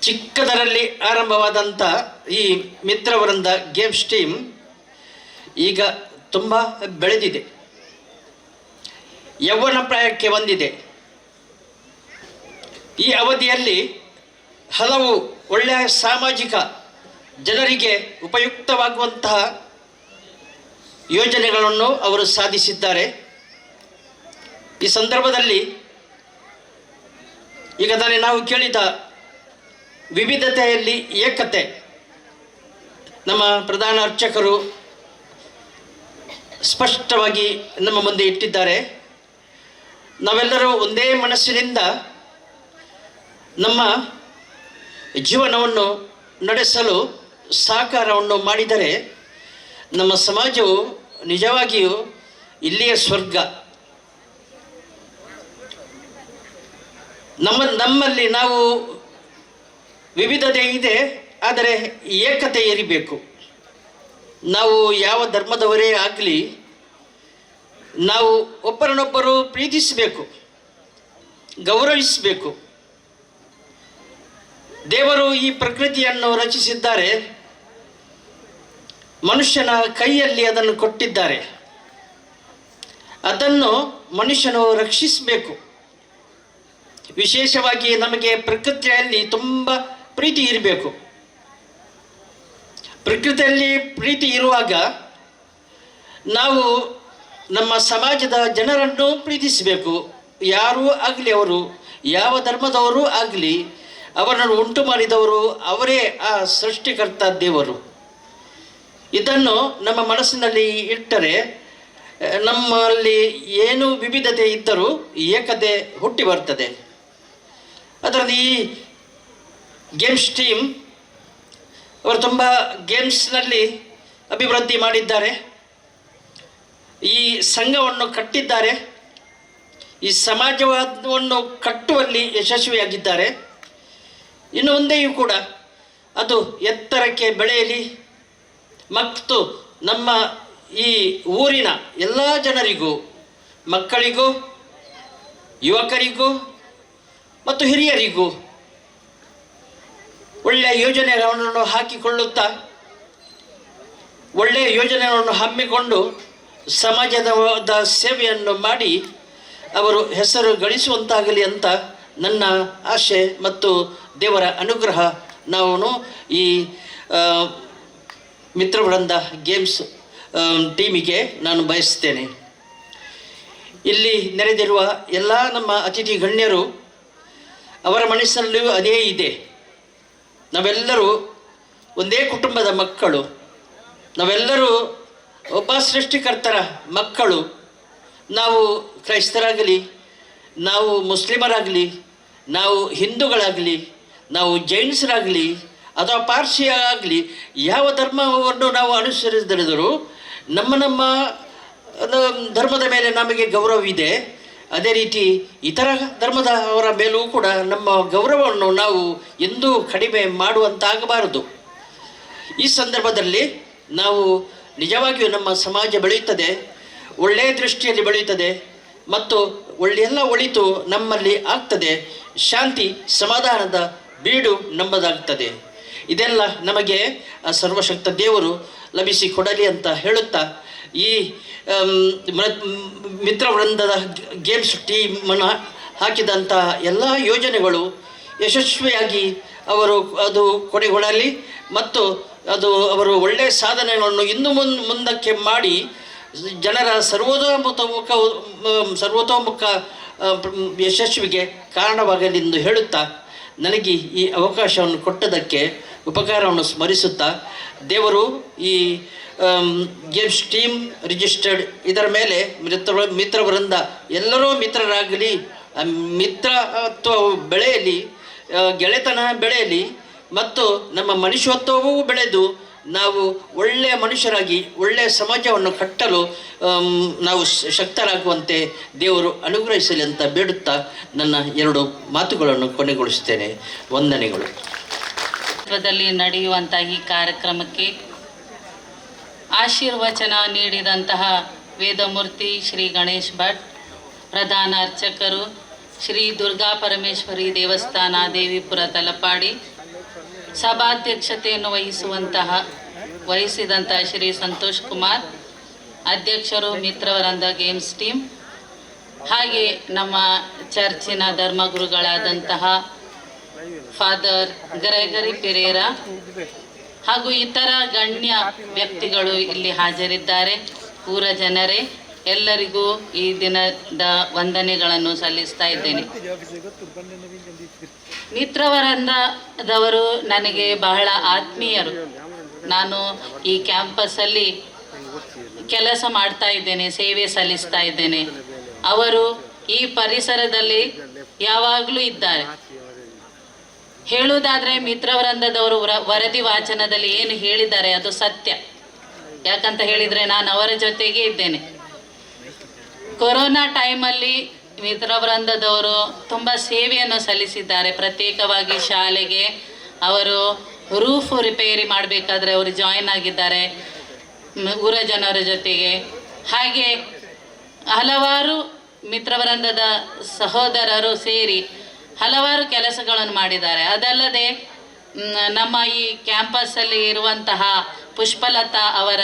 ಚಿಕ್ಕದರಲ್ಲಿ ಆರಂಭವಾದಂಥ ಈ ಮಿತ್ರವೃಂದ ಗೇಮ್ಸ್ ಟೀಮ್ ಈಗ ತುಂಬ ಬೆಳೆದಿದೆ, ಯೌವನ ಪ್ರಾಯಕ್ಕೆ ಬಂದಿದೆ. ಈ ಅವಧಿಯಲ್ಲಿ ಹಲವು ಒಳ್ಳೆಯ ಸಾಮಾಜಿಕ ಜನರಿಗೆ ಉಪಯುಕ್ತವಾಗುವಂತಹ ಯೋಜನೆಗಳನ್ನು ಅವರು ಸಾಧಿಸಿದ್ದಾರೆ. ಈ ಸಂದರ್ಭದಲ್ಲಿ ಈಗ ತಾನೇ ನಾವು ಕೇಳಿದ ವಿವಿಧತೆಯಲ್ಲಿ ಏಕತೆ ನಮ್ಮ ಪ್ರಧಾನ ಅರ್ಚಕರು ಸ್ಪಷ್ಟವಾಗಿ ನಮ್ಮ ಮುಂದೆ ಇಟ್ಟಿದ್ದಾರೆ. ನಾವೆಲ್ಲರೂ ಒಂದೇ ಮನಸ್ಸಿನಿಂದ ನಮ್ಮ ಜೀವನವನ್ನು ನಡೆಸಲು ಸಹಕಾರವನ್ನು ಮಾಡಿದರೆ ನಮ್ಮ ಸಮಾಜವು ನಿಜವಾಗಿಯೂ ಇಲ್ಲಿಯ ಸ್ವರ್ಗ. ನಮ್ಮಲ್ಲಿ ನಾವು ವಿವಿಧತೆ ಇದೆ, ಆದರೆ ಏಕತೆ ಇರಬೇಕು. ನಾವು ಯಾವ ಧರ್ಮದವರೇ ಆಗಲಿ, ನಾವು ಒಬ್ಬರನ್ನೊಬ್ಬರು ಪ್ರೀತಿಸಬೇಕು, ಗೌರವಿಸಬೇಕು. ದೇವರು ಈ ಪ್ರಕೃತಿಯನ್ನು ರಚಿಸಿದ್ದಾರೆ, ಮನುಷ್ಯನ ಕೈಯಲ್ಲಿ ಅದನ್ನು ಕೊಟ್ಟಿದ್ದಾರೆ. ಅದನ್ನು ಮನುಷ್ಯನು ರಕ್ಷಿಸಬೇಕು. ವಿಶೇಷವಾಗಿ ನಮಗೆ ಪ್ರಕೃತಿಯಲ್ಲಿ ತುಂಬ ಪ್ರೀತಿ ಇರಬೇಕು. ಪ್ರಕೃತಿಯಲ್ಲಿ ಪ್ರೀತಿ ಇರುವಾಗ ನಾವು ನಮ್ಮ ಸಮಾಜದ ಜನರನ್ನು ಪ್ರೀತಿಸಬೇಕು. ಯಾರೂ ಆಗಲಿ, ಅವರು ಯಾವ ಧರ್ಮದವರು ಆಗಲಿ, ಅವರನ್ನು ಉಂಟು ಮಾಡಿದವರು ಅವರೇ, ಆ ಸೃಷ್ಟಿಕರ್ತ ದೇವರು. ಇದನ್ನು ನಮ್ಮ ಮನಸ್ಸಿನಲ್ಲಿ ಇಟ್ಟರೆ ನಮ್ಮಲ್ಲಿ ಏನು ವಿವಿಧತೆ ಇದ್ದರೂ ಏಕತೆ ಹುಟ್ಟಿ ಬರ್ತದೆ. ಅದರಲ್ಲಿ ಈ ಗೇಮ್ಸ್ ಟೀಮ್ ಅವರು ತುಂಬ ಗೇಮ್ಸ್ನಲ್ಲಿ ಅಭಿವೃದ್ಧಿ ಮಾಡಿದ್ದಾರೆ, ಈ ಸಂಘವನ್ನು ಕಟ್ಟಿದ್ದಾರೆ, ಈ ಸಮಾಜವನ್ನು ಕಟ್ಟುವಲ್ಲಿ ಯಶಸ್ವಿಯಾಗಿದ್ದಾರೆ. ಇನ್ನು ಮುಂದೆಯೂ ಕೂಡ ಅದು ಎತ್ತರಕ್ಕೆ ಬೆಳೆಯಲಿ ಮತ್ತು ನಮ್ಮ ಈ ಊರಿನ ಎಲ್ಲ ಜನರಿಗೂ, ಮಕ್ಕಳಿಗೂ, ಯುವಕರಿಗೂ ಮತ್ತು ಹಿರಿಯರಿಗೂ ಒಳ್ಳೆಯ ಯೋಜನೆಗಳನ್ನು ಹಾಕಿಕೊಳ್ಳುತ್ತಾ, ಒಳ್ಳೆಯ ಯೋಜನೆಗಳನ್ನು ಹಮ್ಮಿಕೊಂಡು ಸಮಾಜದ ಸೇವೆಯನ್ನು ಮಾಡಿ ಅವರು ಹೆಸರು ಗಳಿಸುವಂತಾಗಲಿ ಅಂತ ನನ್ನ ಆಶೆ ಮತ್ತು ದೇವರ ಅನುಗ್ರಹ ನಾನು ಈ ಮಿತ್ರವೃಂದ ಗೇಮ್ಸ್ ಟೀಮಿಗೆ ನಾನು ಬಯಸ್ತೇನೆ. ಇಲ್ಲಿ ನೆರೆದಿರುವ ಎಲ್ಲ ನಮ್ಮ ಅತಿಥಿ ಗಣ್ಯರು, ಅವರ ಮನಸ್ಸಿನಲ್ಲಿಯೂ ಅದೇ ಇದೆ. ನಾವೆಲ್ಲರೂ ಒಂದೇ ಕುಟುಂಬದ ಮಕ್ಕಳು, ನಾವೆಲ್ಲರೂ ಒಬ್ಬ ಸೃಷ್ಟಿಕರ್ತರ ಮಕ್ಕಳು. ನಾವು ಕ್ರೈಸ್ತರಾಗಲಿ, ನಾವು ಮುಸ್ಲಿಮರಾಗಲಿ, ನಾವು ಹಿಂದೂಗಳಾಗಲಿ, ನಾವು ಜೈನ್ಸರಾಗಲಿ ಅಥವಾ ಪಾರ್ಸಿ ಆಗಲಿ, ಯಾವ ಧರ್ಮವನ್ನು ನಾವು ಅನುಸರಿಸಿದರೂ ನಮ್ಮ ಧರ್ಮದ ಮೇಲೆ ನಮಗೆ ಗೌರವವಿದೆ. ಅದೇ ರೀತಿ ಇತರ ಧರ್ಮದವರ ಮೇಲೂ ಕೂಡ ನಮ್ಮ ಗೌರವವನ್ನು ನಾವು ಎಂದೂ ಕಡಿಮೆ ಮಾಡುವಂತಾಗಬಾರದು. ಈ ಸಂದರ್ಭದಲ್ಲಿ ನಾವು ನಿಜವಾಗಿಯೂ ನಮ್ಮ ಸಮಾಜ ಬೆಳೆಯುತ್ತದೆ, ಒಳ್ಳೆಯ ದೃಷ್ಟಿಯಲ್ಲಿ ಬೆಳೆಯುತ್ತದೆ ಮತ್ತು ಒಳ್ಳೆಲ್ಲ ಒಳಿತು ನಮ್ಮಲ್ಲಿ ಆಗ್ತದೆ. ಶಾಂತಿ ಸಮಾಧಾನದ ಬೀಡು ನಮ್ಮದಾಗ್ತದೆ. ಇದೆಲ್ಲ ನಮಗೆ ಸರ್ವಶಕ್ತ ದೇವರು ಲಭಿಸಿಕೊಡಲಿ ಅಂತ ಹೇಳುತ್ತಾ, ಈ ಮಿತ್ರವೃಂದದ ಗೇಮ್ಸ್ ಟೀಮನ್ನು ಹಾಕಿದಂಥ ಎಲ್ಲ ಯೋಜನೆಗಳು ಯಶಸ್ವಿಯಾಗಿ ಅದು ಕೊನೆಗೊಳ್ಳಲಿ ಮತ್ತು ಅವರು ಒಳ್ಳೆಯ ಸಾಧನೆಗಳನ್ನು ಇನ್ನು ಮುಂದಕ್ಕೆ ಮಾಡಿ ಜನರ ಸರ್ವತೋಮುಖ ಯಶಸ್ವಿಗೆ ಕಾರಣವಾಗಲಿ ಎಂದು ಹೇಳುತ್ತಾ, ನನಗೆ ಈ ಅವಕಾಶವನ್ನು ಕೊಟ್ಟದಕ್ಕೆ ಉಪಕಾರವನ್ನು ಸ್ಮರಿಸುತ್ತಾ, ದೇವರು ಈ ಗೇಮ್ಸ್ ಟೀಮ್ ರಿಜಿಸ್ಟರ್ಡ್ ಇದರ ಮೇಲೆ ಮಿತ್ರವೃಂದ ಎಲ್ಲರೂ ಮಿತ್ರರಾಗಲಿ, ಮಿತ್ರತ್ವ ಬೆಳೆಯಲಿ, ಗೆಳೆತನ ಬೆಳೆಯಲಿ ಮತ್ತು ನಮ್ಮ ಮನುಷ್ಯತ್ವವೂ ಬೆಳೆದು ನಾವು ಒಳ್ಳೆಯ ಮನುಷ್ಯರಾಗಿ ಒಳ್ಳೆಯ ಸಮಾಜವನ್ನು ಕಟ್ಟಲು ನಾವು ಶಕ್ತರಾಗುವಂತೆ ದೇವರು ಅನುಗ್ರಹಿಸಲಿ ಅಂತ ಬೇಡುತ್ತಾ ನನ್ನ 2 ಮಾತುಗಳನ್ನು ಕೊನೆಗೊಳಿಸುತ್ತೇನೆ. ವಂದನೆಗಳು. ನಡೆಯುವಂಥ ಈ ಕಾರ್ಯಕ್ರಮಕ್ಕೆ ಆಶೀರ್ವಚನ ನೀಡಿದಂತಹ ವೇದಮೂರ್ತಿ ಶ್ರೀ ಗಣೇಶ್ ಭಟ್, ಪ್ರಧಾನ ಅರ್ಚಕರು ಶ್ರೀ ದುರ್ಗಾ ಪರಮೇಶ್ವರಿ ದೇವಸ್ಥಾನ ದೇವಿಪುರ ತಲಪಾಡಿ, ಸಭಾಧ್ಯಕ್ಷತೆಯನ್ನು ವಹಿಸಿದಂತಹ ಶ್ರೀ ಸಂತೋಷ್ ಕುಮಾರ್, ಅಧ್ಯಕ್ಷರು ಮಿತ್ರವೃಂದ ಗೇಮ್ಸ್ ಟೀಮ್, ಹಾಗೆ ನಮ್ಮ ಚರ್ಚಿನ ಧರ್ಮಗುರುಗಳಾದಂತಹ ಫಾದರ್ ಗ್ರೆಗರಿ ಪೆರೇರಾ ಹಾಗೂ ಇತರ ಗಣ್ಯ ವ್ಯಕ್ತಿಗಳು ಇಲ್ಲಿ ಹಾಜರಿದ್ದಾರೆ. ಊರ ಜನರೇ, ಎಲ್ಲರಿಗೂ ಈ ದಿನದ ವಂದನೆಗಳನ್ನು ಸಲ್ಲಿಸ್ತಾ ಇದ್ದೇನೆ. ಮಿತ್ರವೃಂದದವರು ನನಗೆ ಬಹಳ ಆತ್ಮೀಯರು. ನಾನು ಈ ಕ್ಯಾಂಪಸ್ಸಲ್ಲಿ ಕೆಲಸ ಮಾಡ್ತಾ ಇದ್ದೇನೆ, ಸೇವೆ ಸಲ್ಲಿಸ್ತಾ ಇದ್ದೇನೆ. ಅವರು ಈ ಪರಿಸರದಲ್ಲಿ ಯಾವಾಗಲೂ ಇದ್ದಾರೆ. ಹೇಳುವುದಾದರೆ ಮಿತ್ರವೃಂದದವರು ವರದಿ ವಾಚನದಲ್ಲಿ ಏನು ಹೇಳಿದ್ದಾರೆ ಅದು ಸತ್ಯ. ಯಾಕಂತ ಹೇಳಿದರೆ ನಾನು ಅವರ ಜೊತೆಗೆ ಇದ್ದೇನೆ. ಕೊರೋನಾ ಟೈಮಲ್ಲಿ ಮಿತ್ರವೃಂದದವರು ತುಂಬ ಸೇವೆಯನ್ನು ಸಲ್ಲಿಸಿದ್ದಾರೆ. ಪ್ರತ್ಯೇಕವಾಗಿ ಶಾಲೆಗೆ ಅವರು ರೂಫ್ ರಿಪೇರಿ ಮಾಡಬೇಕಾದ್ರೆ ಅವರು ಜಾಯಿನ್ ಆಗಿದ್ದಾರೆ ಊರ ಜನರ ಜೊತೆಗೆ. ಹಾಗೆ ಹಲವಾರು ಮಿತ್ರವೃಂದದ ಸಹೋದರರು ಸೇರಿ ಹಲವಾರು ಕೆಲಸಗಳನ್ನು ಮಾಡಿದ್ದಾರೆ. ಅದಲ್ಲದೆ ನಮ್ಮ ಈ ಕ್ಯಾಂಪಸ್ಸಲ್ಲಿ ಇರುವಂತಹ ಪುಷ್ಪಲತಾ ಅವರ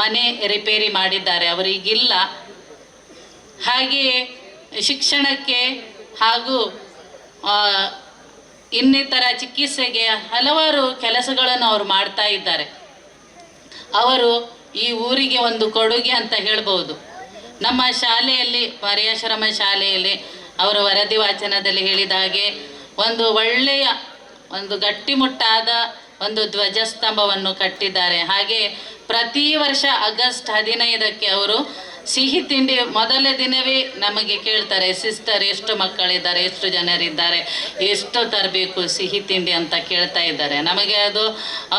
ಮನೆ ರಿಪೇರಿ ಮಾಡಿದ್ದಾರೆ, ಅವರಿಗಿಲ್ಲ. ಹಾಗೆಯೇ ಶಿಕ್ಷಣಕ್ಕೆ ಹಾಗೂ ಇನ್ನಿತರ ಚಿಕಿತ್ಸೆಗೆ ಹಲವಾರು ಕೆಲಸಗಳನ್ನು ಅವರು ಮಾಡ್ತಾ ಇದ್ದಾರೆ. ಅವರು ಈ ಊರಿಗೆ ಒಂದು ಕೊಡುಗೆ ಅಂತ ಹೇಳ್ಬೋದು. ನಮ್ಮ ಶಾಲೆಯಲ್ಲಿ ಮರಿಯಾಶ್ರಮ ಶಾಲೆಯಲ್ಲಿ ಅವರು ವರದಿ ವಾಚನದಲ್ಲಿ ಹೇಳಿದ ಹಾಗೆ ಒಂದು ಒಳ್ಳೆಯ ಒಂದು ಗಟ್ಟಿಮುಟ್ಟಾದ ಒಂದು ಧ್ವಜಸ್ತಂಭವನ್ನು ಕಟ್ಟಿದ್ದಾರೆ. ಹಾಗೆ ಪ್ರತಿ ವರ್ಷ ಆಗಸ್ಟ್ 15ಕ್ಕೆ ಅವರು ಸಿಹಿ ತಿಂಡಿ ಮೊದಲ ದಿನವೇ ನಮಗೆ ಕೇಳ್ತಾರೆ, ಸಿಸ್ಟರ್ ಎಷ್ಟು ಮಕ್ಕಳಿದ್ದಾರೆ, ಎಷ್ಟು ಜನರಿದ್ದಾರೆ, ಎಷ್ಟು ತರಬೇಕು ಸಿಹಿ ತಿಂಡಿ ಅಂತ ಕೇಳ್ತಾ ಇದ್ದಾರೆ. ನಮಗೆ ಅದು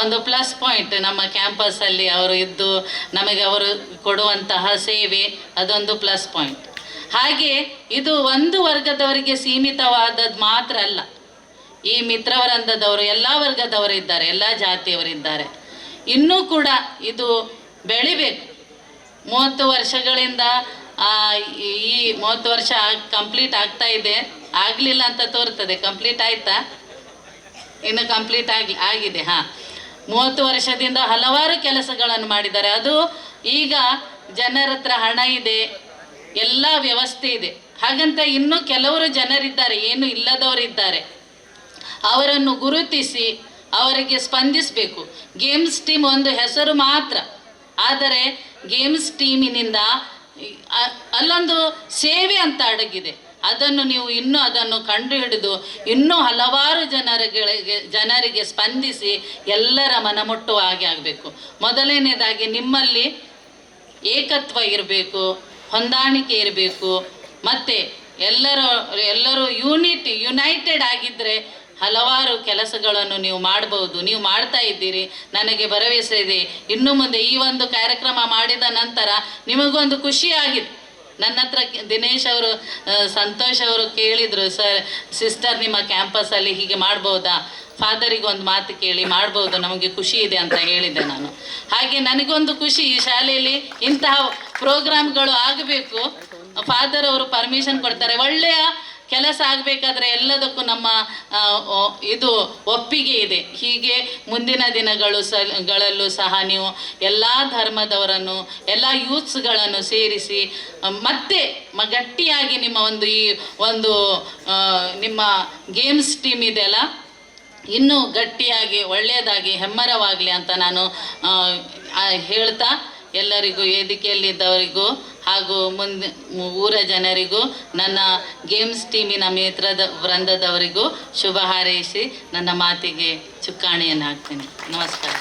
ಒಂದು ಪ್ಲಸ್ ಪಾಯಿಂಟ್. ನಮ್ಮ ಕ್ಯಾಂಪಸ್ಸಲ್ಲಿ ಅವರು ಇದ್ದು ನಮಗೆ ಅವರು ಕೊಡುವಂತಹ ಸೇವೆ ಅದೊಂದು ಪ್ಲಸ್ ಪಾಯಿಂಟ್. ಹಾಗೆ ಇದು ಒಂದು ವರ್ಗದವರಿಗೆ ಸೀಮಿತವಾದದ್ದು ಮಾತ್ರ ಅಲ್ಲ. ಈ ಮಿತ್ರವೃಂದದವರು ಎಲ್ಲ ವರ್ಗದವರು ಇದ್ದಾರೆ, ಎಲ್ಲ ಜಾತಿಯವರಿದ್ದಾರೆ. ಇನ್ನೂ ಕೂಡ ಇದು ಬೆಳಿಬೇಕು. 30 ವರ್ಷಗಳಿಂದ ಈ 30 ವರ್ಷ ಕಂಪ್ಲೀಟ್ ಆಗ್ತಾ ಇದೆ. ಆಗಲಿಲ್ಲ ಅಂತ ತೋರ್ತದೆ. ಕಂಪ್ಲೀಟ್ ಆಯಿತಾ? ಇನ್ನು ಕಂಪ್ಲೀಟ್ ಆಗಿದೆ. 30 ವರ್ಷದಿಂದ ಹಲವಾರು ಕೆಲಸಗಳನ್ನು ಮಾಡಿದ್ದಾರೆ. ಅದು ಈಗ ಜನರ ಹತ್ರ ಹಣ ಇದೆ, ಎಲ್ಲ ವ್ಯವಸ್ಥೆ ಇದೆ. ಹಾಗಂತ ಇನ್ನೂ ಕೆಲವರು ಜನರಿದ್ದಾರೆ, ಏನು ಇಲ್ಲದವರಿದ್ದಾರೆ. ಅವರನ್ನು ಗುರುತಿಸಿ ಅವರಿಗೆ ಸ್ಪಂದಿಸಬೇಕು. ಗೇಮ್ಸ್ ಟೀಮ್ ಒಂದು ಹೆಸರು ಮಾತ್ರ, ಆದರೆ ಗೇಮ್ಸ್ ಟೀಮಿನಿಂದ ಅಲ್ಲೊಂದು ಸೇವೆ ಅಂತ ಅಡಗಿದೆ. ಅದನ್ನು ನೀವು ಇನ್ನೂ ಅದನ್ನು ಕಂಡುಹಿಡಿದು ಇನ್ನೂ ಹಲವಾರು ಜನರಿಗೆ ಸ್ಪಂದಿಸಿ ಎಲ್ಲರ ಮನಮುಟ್ಟುವ ಹಾಗೆ ಆಗಬೇಕು. ಮೊದಲನೇದಾಗಿ ನಿಮ್ಮಲ್ಲಿ ಏಕತ್ವ ಇರಬೇಕು, ಹೊಂದಾಣಿಕೆ ಇರಬೇಕು. ಮತ್ತು ಎಲ್ಲರೂ ಯುನೈಟೆಡ್ ಆಗಿದ್ದರೆ ಹಲವಾರು ಕೆಲಸಗಳನ್ನು ನೀವು ಮಾಡ್ಬೋದು. ನೀವು ಮಾಡ್ತಾ ಇದ್ದೀರಿ, ನನಗೆ ಭರವಸೆ ಇದೆ. ಇನ್ನು ಮುಂದೆ ಈ ಒಂದು ಕಾರ್ಯಕ್ರಮ ಮಾಡಿದ ನಂತರ ನಿಮಗೊಂದು ಖುಷಿಯಾಗಿದೆ. ನನ್ನ ಹತ್ರ ದಿನೇಶ್ ಅವರು, ಸಂತೋಷ್ ಅವರು ಕೇಳಿದರು, ಸರ್ ಸಿಸ್ಟರ್ ನಿಮ್ಮ ಕ್ಯಾಂಪಸ್ಸಲ್ಲಿ ಹೀಗೆ ಮಾಡ್ಬೋದಾ, ಫಾದರಿಗೆ ಒಂದು ಮಾತು ಕೇಳಿ ಮಾಡ್ಬೋದು, ನಮಗೆ ಖುಷಿ ಇದೆ ಅಂತ ಹೇಳಿದ್ದೆ ನಾನು. ಹಾಗೆ ನನಗೊಂದು ಖುಷಿ, ಈ ಶಾಲೆಯಲ್ಲಿ ಇಂತಹ ಪ್ರೋಗ್ರಾಮ್ಗಳು ಆಗಬೇಕು. ಫಾದರ್ ಅವರು ಪರ್ಮಿಷನ್ ಕೊಡ್ತಾರೆ. ಒಳ್ಳೆಯ ಕೆಲಸ ಆಗಬೇಕಾದ್ರೆ ಎಲ್ಲದಕ್ಕೂ ನಮ್ಮ ಇದು ಒಪ್ಪಿಗೆ ಇದೆ. ಹೀಗೆ ಮುಂದಿನ ದಿನಗಳಲ್ಲೂ ಸಹ ನೀವು ಎಲ್ಲ ಧರ್ಮದವರನ್ನು, ಎಲ್ಲ ಯೂತ್ಸ್ಗಳನ್ನು ಸೇರಿಸಿ ಮತ್ತೆ ಗಟ್ಟಿಯಾಗಿ ನಿಮ್ಮ ನಿಮ್ಮ ಗೇಮ್ಸ್ ಟೀಮ್ ಇದೆಯಲ್ಲ ಇನ್ನೂ ಗಟ್ಟಿಯಾಗಿ ಒಳ್ಳೆಯದಾಗಿ ಹೆಮ್ಮರವಾಗಲಿ ಅಂತ ನಾನು ಹೇಳ್ತಾ ಎಲ್ಲರಿಗೂ, ವೇದಿಕೆಯಲ್ಲಿದ್ದವರಿಗೂ ಹಾಗೂ ಊರ ಜನರಿಗೂ, ನನ್ನ ಗೇಮ್ಸ್ ಟೀಮಿನ ವೃಂದದವರಿಗೂ ಶುಭ ಹಾರೈಸಿ ನನ್ನ ಮಾತಿಗೆ ಚುಕ್ಕಾಣಿಯನ್ನು ಹಾಕ್ತೇನೆ. ನಮಸ್ಕಾರ.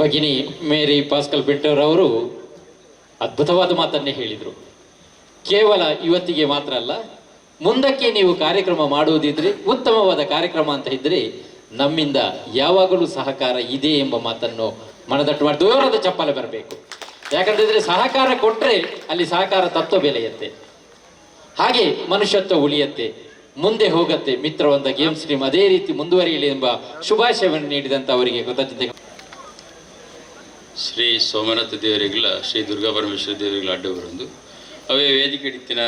ಭಗಿನಿ ಮೇರಿ ಪಾಸ್ಕಲ್ ಪಿಂಟರ್ ಅವರು ಅದ್ಭುತವಾದ ಮಾತನ್ನೇ ಹೇಳಿದರು. ಕೇವಲ ಇವತ್ತಿಗೆ ಮಾತ್ರ ಅಲ್ಲ, ಮುಂದಕ್ಕೆ ನೀವು ಕಾರ್ಯಕ್ರಮ ಮಾಡುವುದಿದ್ರೆ, ಉತ್ತಮವಾದ ಕಾರ್ಯಕ್ರಮ ಅಂತ ಇದ್ದರೆ ನಮ್ಮಿಂದ ಯಾವಾಗಲೂ ಸಹಕಾರ ಇದೆ ಎಂಬ ಮಾತನ್ನು ಮನದಟ್ಟು ಮಾಡಿ ದೂರದ ಚಪ್ಪಲೆ ಬರಬೇಕು. ಯಾಕಂತಂದರೆ ಸಹಕಾರ ಕೊಟ್ಟರೆ ಅಲ್ಲಿ ಸಹಕಾರ ತತ್ವ ಬೆಳೆಯುತ್ತೆ, ಹಾಗೆ ಮನುಷ್ಯತ್ವ ಉಳಿಯುತ್ತೆ, ಮುಂದೆ ಹೋಗುತ್ತೆ. ಮಿತ್ರವೃಂದ ಗೇಮ್ಸ್ ಟೀಮ್ ಅದೇ ರೀತಿ ಮುಂದುವರಿಯಲಿ ಎಂಬ ಶುಭಾಶಯವನ್ನು ನೀಡಿದಂಥ ಅವರಿಗೆ ಕೃತಜ್ಞತೆ. ಶ್ರೀ ಸೋಮನಾಥ ದೇವರಿಗಳ, ಶ್ರೀ ದುರ್ಗಾ ಪರಮೇಶ್ವರ ದೇವರಿಗಳ ಅಡ್ಡ ಬರೊಂದು ಅವೇ ವೇದಿಕೆ ಇಡ್ತಿನ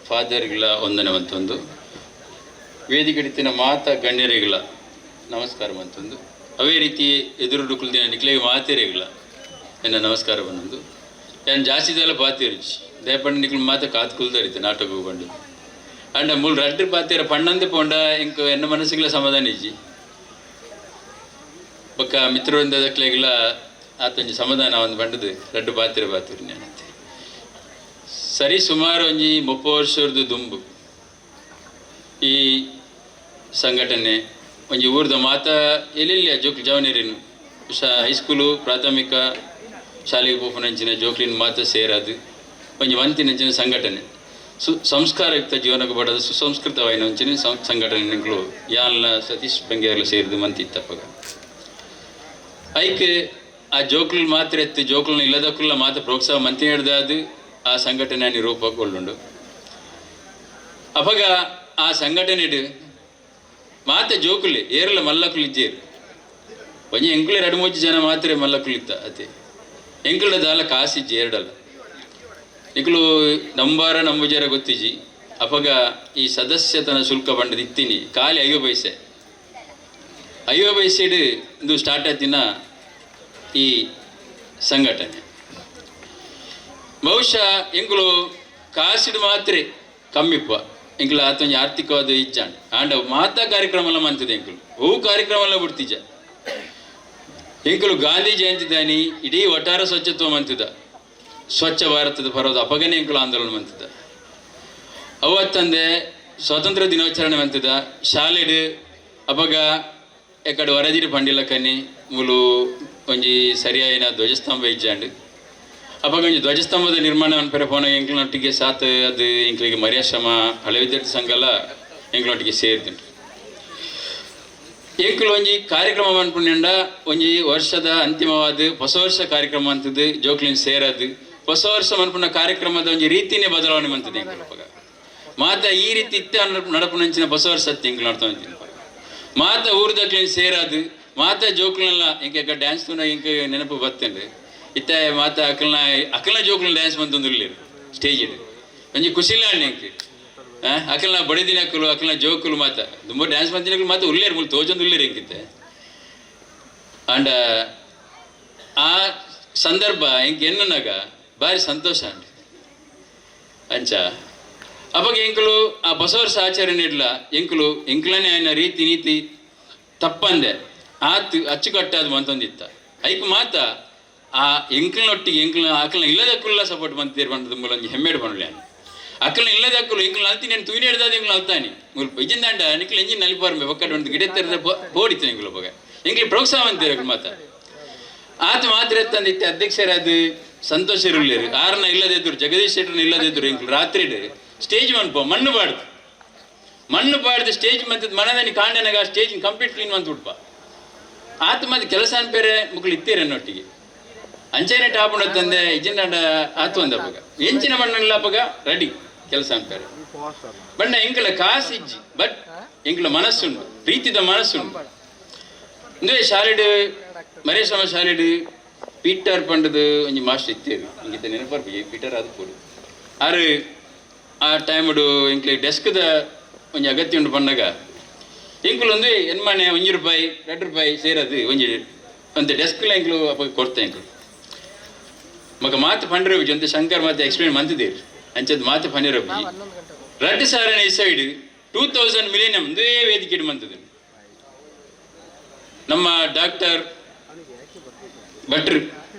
ಫಾದರ್ಗಳ ವಂದನೆ ಮಂತೊಂದು, ವೇದಿಕೆ ಇಡ್ತಿನ ಮಾತ ಗಣ್ಯರಿಗಳ ನಮಸ್ಕಾರ ಮಂತೊಂದು, ಅವೇ ರೀತಿ ಎದುರು ಕುಲ್ದಿನ ನಿಕ್ಲೆಗೆ ಮಾತೇರಿಗಳ ಎನ್ನ ನಮಸ್ಕಾರ ಬಂದೊಂದು. ಏನು ಜಾಸ್ತಿದೆಲ್ಲ ಪಾತಿರಿಚಿ ದಯಪಂಡ ನಿಕ್ಲು ಮಾತ ಕಾತು ಕುಲ್ದಾರಿತೆ ನಾಟಕ ಹೋಗ್ಕೊಂಡು ಅಂಡ ಮೂಲ ರಡ್ಡು ಪಾತಿರ ಪಣ್ಣಂದೆ ಪೋಂಡ ಇಂಕ ಎನ್ನ ಮನಸ್ಸಿಗಳ ಸಮಾಧಾನ ಇಜ್ಜಿ ಬೊಕ್ಕ ಮಿತ್ರವೃಂದದ ಕ್ಲೆಗಳ ಆತೊಂಜಿ ಸಮಾಧಾನ ಒಂದು ಬಂಡದು ರಡ್ಡು ಪಾತಿರ ಪಾತಿರಿ ನೆನತ್ತೆ ಸರಿ. ಸುಮಾರು ಒಂಜಿ 30 ವರ್ಷದ ದುಂಬು ಈ ಸಂಘಟನೆ ಒಂಜಿ ಊರ್ದ ಮಾತ ಎಲ್ಲೆಲ್ಲ ಜೋಕ್ಲಿ ಜವನೇರಿನು ಹೈಸ್ಕೂಲು ಪ್ರಾಥಮಿಕ ಶಾಲೆಗೆ ಪೋಪುನಂಚಿನ ಜೋಕ್ಲಿನ ಮಾತ ಸೇರದು ಒಂಜಿ ವಂತಿನಂಚಿನ ಸಂಘಟನೆ. ಸಂಸ್ಕಾರಯುಕ್ತ ಜೀವನಕ್ಕೆ ಬಡದು ಸುಸಂಸ್ಕೃತವಾಯಿನ ಒಂಚಿನ ಸಂಘಟನೆಗಳು ಯಾಲ್ನ ಸತೀಶ್ ಬೆಂಗೇರ್ಲ ಸೇರಿದು ಮಂತಿತ್ತಪ್ಪಗ ಐಕ್ ಆ ಜೋಕ್ಲು ಮಾತ್ರ ಎತ್ತು ಜೋಕ್ಲನ್ನ ಇಲ್ಲದಕ್ಕಲ್ಲ ಮಾತ್ರ ಪ್ರೋತ್ಸಾಹ ಮಂತಿ ಹಿಡ್ದಾದು ಆ ಸಂಘಟನೆ ರೂಪಗೊಳ್ಳುಂಡು ಅಪಗ ಆ ಸಂಘಟನೆ ಮಾತ ಜೋಕುಲೆ ಏರ್ಲ ಮಲ್ಲಕ್ಕಲು ಇಜ್ಜೇರು ಒಂಜಿ ಎಂಕ್ಲೆ 2-3 ಜನ ಮಾತ್ರ ಮಲ್ಲಕ್ಕಲು ಇತ್ತ ಅತೆ ಎಂಕ್ಲ ದಾಲ ಕಾಸಿಜ್ಜಿ ಎರಡಲ್ಲ ನಿಕ್ಲು ನಂಬ ಜರ ಗೊತ್ತಿಜಿ ಅಪಗ ಈ ಸದಸ್ಯತನ ಶುಲ್ಕ ಬಂಡದ ಇತ್ತೀನಿ ಖಾಲಿ 5 ಪೈಸೆ ಇದು ಸ್ಟಾರ್ಟ್ ಆಯ್ತಿನ ಈ ಸಂಘಟನೆ ಬಹುಶಃ ಎಂಕ್ಲು ಕಾಸಿಡು ಮಾತ್ರ ಕಮ್ಮಿಪ್ಪ ಎಂಕ್ಲ ಆತೊಂದು ಆರ್ಥಿಕವಾದ ಇಜ್ಜಾಂಡ್ ಆಂಡ ಮಾತಾ ಕಾರ್ಯಕ್ರಮ ಮಂತದೆ ಎಂಕ್ಲು ಹೂ ಕಾರ್ಯಕ್ರಮ ಬಿಡ್ತಿಜ ಎಂಕ್ಲು ಗಾಂಧಿ ಜಯಂತಿ ದಾನಿ ಇಡೀ ಒಟ್ಟಾರ ಸ್ವಚ್ಛತ್ವ ಮಂತಿದ ಸ್ವಚ್ಛ ಭಾರತದ ಪರವಾದ ಅಪಗನೆ ಎಂಕ್ಲು ಆಂದೋಲನ ಮಂತಿದ ಅವತ್ತಂದೆ ಸ್ವಾತಂತ್ರ್ಯ ದಿನಾಚರಣೆ ಮಂತಿದ ಶಾಲೆಡ್ ಅಪಗ ಎಕಡೆ ವರದಿರು ಪಂಡಿಲ ಕನ್ನಿ ಮುಲು ಒಂಜಿ ಸರಿಯಾಯಿನ ಧ್ವಜಸ್ತಂಭ ಇಜ್ಜಾಂಡ್ ಅವಾಗ ಒಂಜಿ ಧ್ವಜಸ್ತಂಭದ ನಿರ್ಮಾಣ ಅನ್ಪೇರೆ ಪೋನ ಎಂಕ್ಲನೊಟ್ಟಿಗೆ ಸಾತ್ ಅದು ಎಂಕ್ಲಿಗೆ ಮರ್ಯಾಶ್ರಮ ಹಳೆ ವಿದ್ಯಾರ್ಥಿ ಸಂಘ ಎಲ್ಲ ಎಂಕ್ಲನೊಟ್ಟಿಗೆ ಸೇರಿದುಂಟು ಎಂಕ್ಲು ಒಂಜಿ ಕಾರ್ಯಕ್ರಮ ಅನ್ಪುಣ್ಯಂಡ ಒಂಜಿ ವರ್ಷದ ಅಂತಿಮವಾದ ಹೊಸ ವರ್ಷ ಕಾರ್ಯಕ್ರಮ ಅಂತದ್ದು ಜೋಕ್ಲಿನ್ ಸೇರದು ಹೊಸ ವರ್ಷ ಅನ್ಪುಣ್ಣ ಕಾರ್ಯಕ್ರಮದ ಒಂಜಿ ರೀತಿನೇ ಬದಲಾವಣೆ ಮಂತದೆ ಎಂಕ್ಲಪ್ಪಾಗ ಮಾತ ಈ ರೀತಿ ಇತ್ತ ನಡಪುನಂಚಿನ ಹೊಸ ವರ್ಷ ಹತ್ತಿ ಎಂಕ್ಲು ನಡ್ತಾ ಮಾತ ಊರ್ದಕ್ಲಿನ್ ಸೇರದು ಮಾತ ಜೋಕ್ಲನೆಲ್ಲ ಎಂಕೆ ಡ್ಯಾನ್ಸ್ ತುನ ಎಂಕೆ ನೆನಪು ಬರ್ತೇನೆ ಇತ್ತ ಮಾತ ಅಕಲ್ನ ಜೋಕ್ಲನ ಡ್ಯಾನ್ಸ್ ಬಂತೊಂದುಲ್ಲೇರು ಸ್ಟೇಜ್ ಒಂಜಿ ಖುಷಿಲ್ಲ ಅಣ್ಣ ಎಂಕೆ ಅಕಲ್ನ ಬಡಿದಿನ ಅಕಲ್ನ ಜೋಕುಲು ಮಾತ ತುಂಬ ಡ್ಯಾನ್ಸ್ ಬಂತಿನ ಮಾತ ಉಲ್ಲೇರು ಮುಲ್ ತೋಜೊಂದು ಉಲ್ಲೇರು ಎಂಕಿತ್ತೆ ಅಂಡ ಆ ಸಂದರ್ಭ ಎಂಕೆ ಎನ್ನನಾಗ ಭಾರಿ ಸಂತೋಷ ಅಂಡ್ ಅಂಚ ಅವಾಗ ಎಂಕುಲು ಆ ಹೊಸ ವರ್ಷ ಆಚರಣೆ ಇಡ್ಲ ಎಂಕ್ಲನೇ ಆಯ್ನ ರೀತಿ ನೀತಿ ತಪ್ಪಂದೆ ಆತು ಅಚ್ಚುಕಟ್ಟಾದ ಮಂತೊಂದಿತ್ತ ಐಕ್ ಮಾತ ಆ ಎಂಕ್ಲನೊಟ್ಟಿಗೆ ಅಕಲ್ನ ಇಲ್ಲದಕ್ಕುಲ್ಲ ಸಪೋರ್ಟ್ ಮಂತಿರ್ ಬಂದದ ಮೂಲ ಒಂಜಿ ಹೆಮ್ಮೆಡ್ ಪಂಡ್ಲೆ ಅಕಲ್ನ ಇಲ್ಲದಕ್ಕುಲು ಎಂಕ್ಲು ಅಲ್ತಿ నేను ತೂಯಿನ ಹಿಡ್ದಾದ ಎಂಕ್ಲು ಅಲ್ತಾನಿ ಮುಲ್ಪ ಇಜ್ಜಿಂದಾಂಡ ನಿಕ್ಲು ಎಂಜಿನ್ ನಲಿಪಾರ್ಮೆ ಒಕ್ಕಡೆ ಒಂದು ಗಿಡ ತೆರೆದ ಬೋಡಿತ್ತು ಎಂಕ್ಲು ಒಬ್ಬಗ ಎಂಕ್ಲಿ ಪ್ರೋತ್ಸಾಹ ಅಂತೀರ ಮಾತ ಆತ ಮಾತ್ರ ಎತ್ತಂದಿತ್ತೆ ಅಧ್ಯಕ್ಷರಾದ ಸಂತೋಷ ಇರಲಿರು ಆರನ ಇಲ್ಲದಿದ್ರು ಜಗದೀಶ್ ಶೆಟ್ಟರ್ನ ಇಲ್ಲದಿದ್ರು ಎಂಕ್ಲು ರಾತ್ರಿ ಸ್ಟೇಜ್ ಮನ್ಪ ಮಣ್ಣು ಪಾಡ್ದು ಸ್ಟೇಜ್ ಮಂತದ ಮನದಲ್ಲಿ ಕಾಂಡನಾಗ ಆ ಸ್ಟೇಜ್ ಕಂಪ್ಲೀಟ್ ಕ್ಲೀನ್ ಮಂತ್ ಬಿಡ್ಪ ಆತ ಮತ್ತೆ ಕೆಲಸ ಅನ್ಪೇರೆ ಮುಕ್ಳು ಇತ್ತೀರನ್ನೊಟ್ಟಿಗೆ ಅಂಚೆನೆ ಟಾಪುಣ ತಂದೆ ಇಜ್ಜಿಂದಾಂಡ ಆತು ಅಂದ ಅಪ್ಪಗ ಎಂಚಿನ ಮಣ್ಣಲ್ಲ ಅಪ್ಪಗ ರೆಡಿ ಕೆಲಸ ಅನ್ಪೇರೆ ಬಣ್ಣ ಎಂಕಲ ಕಾಸಿಜ್ಜಿ ಬಟ್ ಎಂಕಲ ಮನಸ್ಸುಂಡು ಪ್ರೀತಿದ ಮನಸ್ಸುಂಡು ಅಂದ್ರೆ ಶಾಲೆಡ್ ಮರೇಶ್ರಮ ಶಾಲೆಡ್ ಪೀಟರ್ ಪಂಡದು ಒಂಜಿ ಮಾಸ್ಟರ್ ಇತ್ತೇರು ಇಂಗಿತ ನೆನಪರ್ಪಿ ಪೀಟರ್ ಅದು ಕೊಡು ಆರು ಆ ಟೈಮಡು ಎಂಕ್ಲೆ ಡೆಸ್ಕ್ದ ಒಂಜಿ ಅಗತ್ಯ ಉಂಡು ಪಂಡಾಗ ಎಂಕ್ಲು ಒಂದು ಎನ್ಮನೆ ₹1 ₹2 ಸೇರದು ಒಂಜಿ ಒಂದು ಡೆಸ್ಕ್ಲ ಎಂಕ್ಲು ಅಪ್ಪ ಕೊಡ್ತೆ ಎಂಕ್ಲು ಮಗ ಮಾತು ಪಂಡ್ರಬಿ ಅಂತ ಶಂಕರ್ ಮಾತು ಎಕ್ಸ್ಪ್ಲೇನ್ ಮಂತಿದ್ದೀರಿ ಅಂಚದ್ ಮಾತು ಪಂಡಿರಬಿ ರಡ್ಡು ಸಾರನೆ ಈ ಸೈಡ್ 2000 ಮಿಲಿಯನ್ ಒಂದೇ ವೇದಿಕೆ ಮಂತದ ನಮ್ಮ ಡಾಕ್ಟರ್ ಭಟ್ರು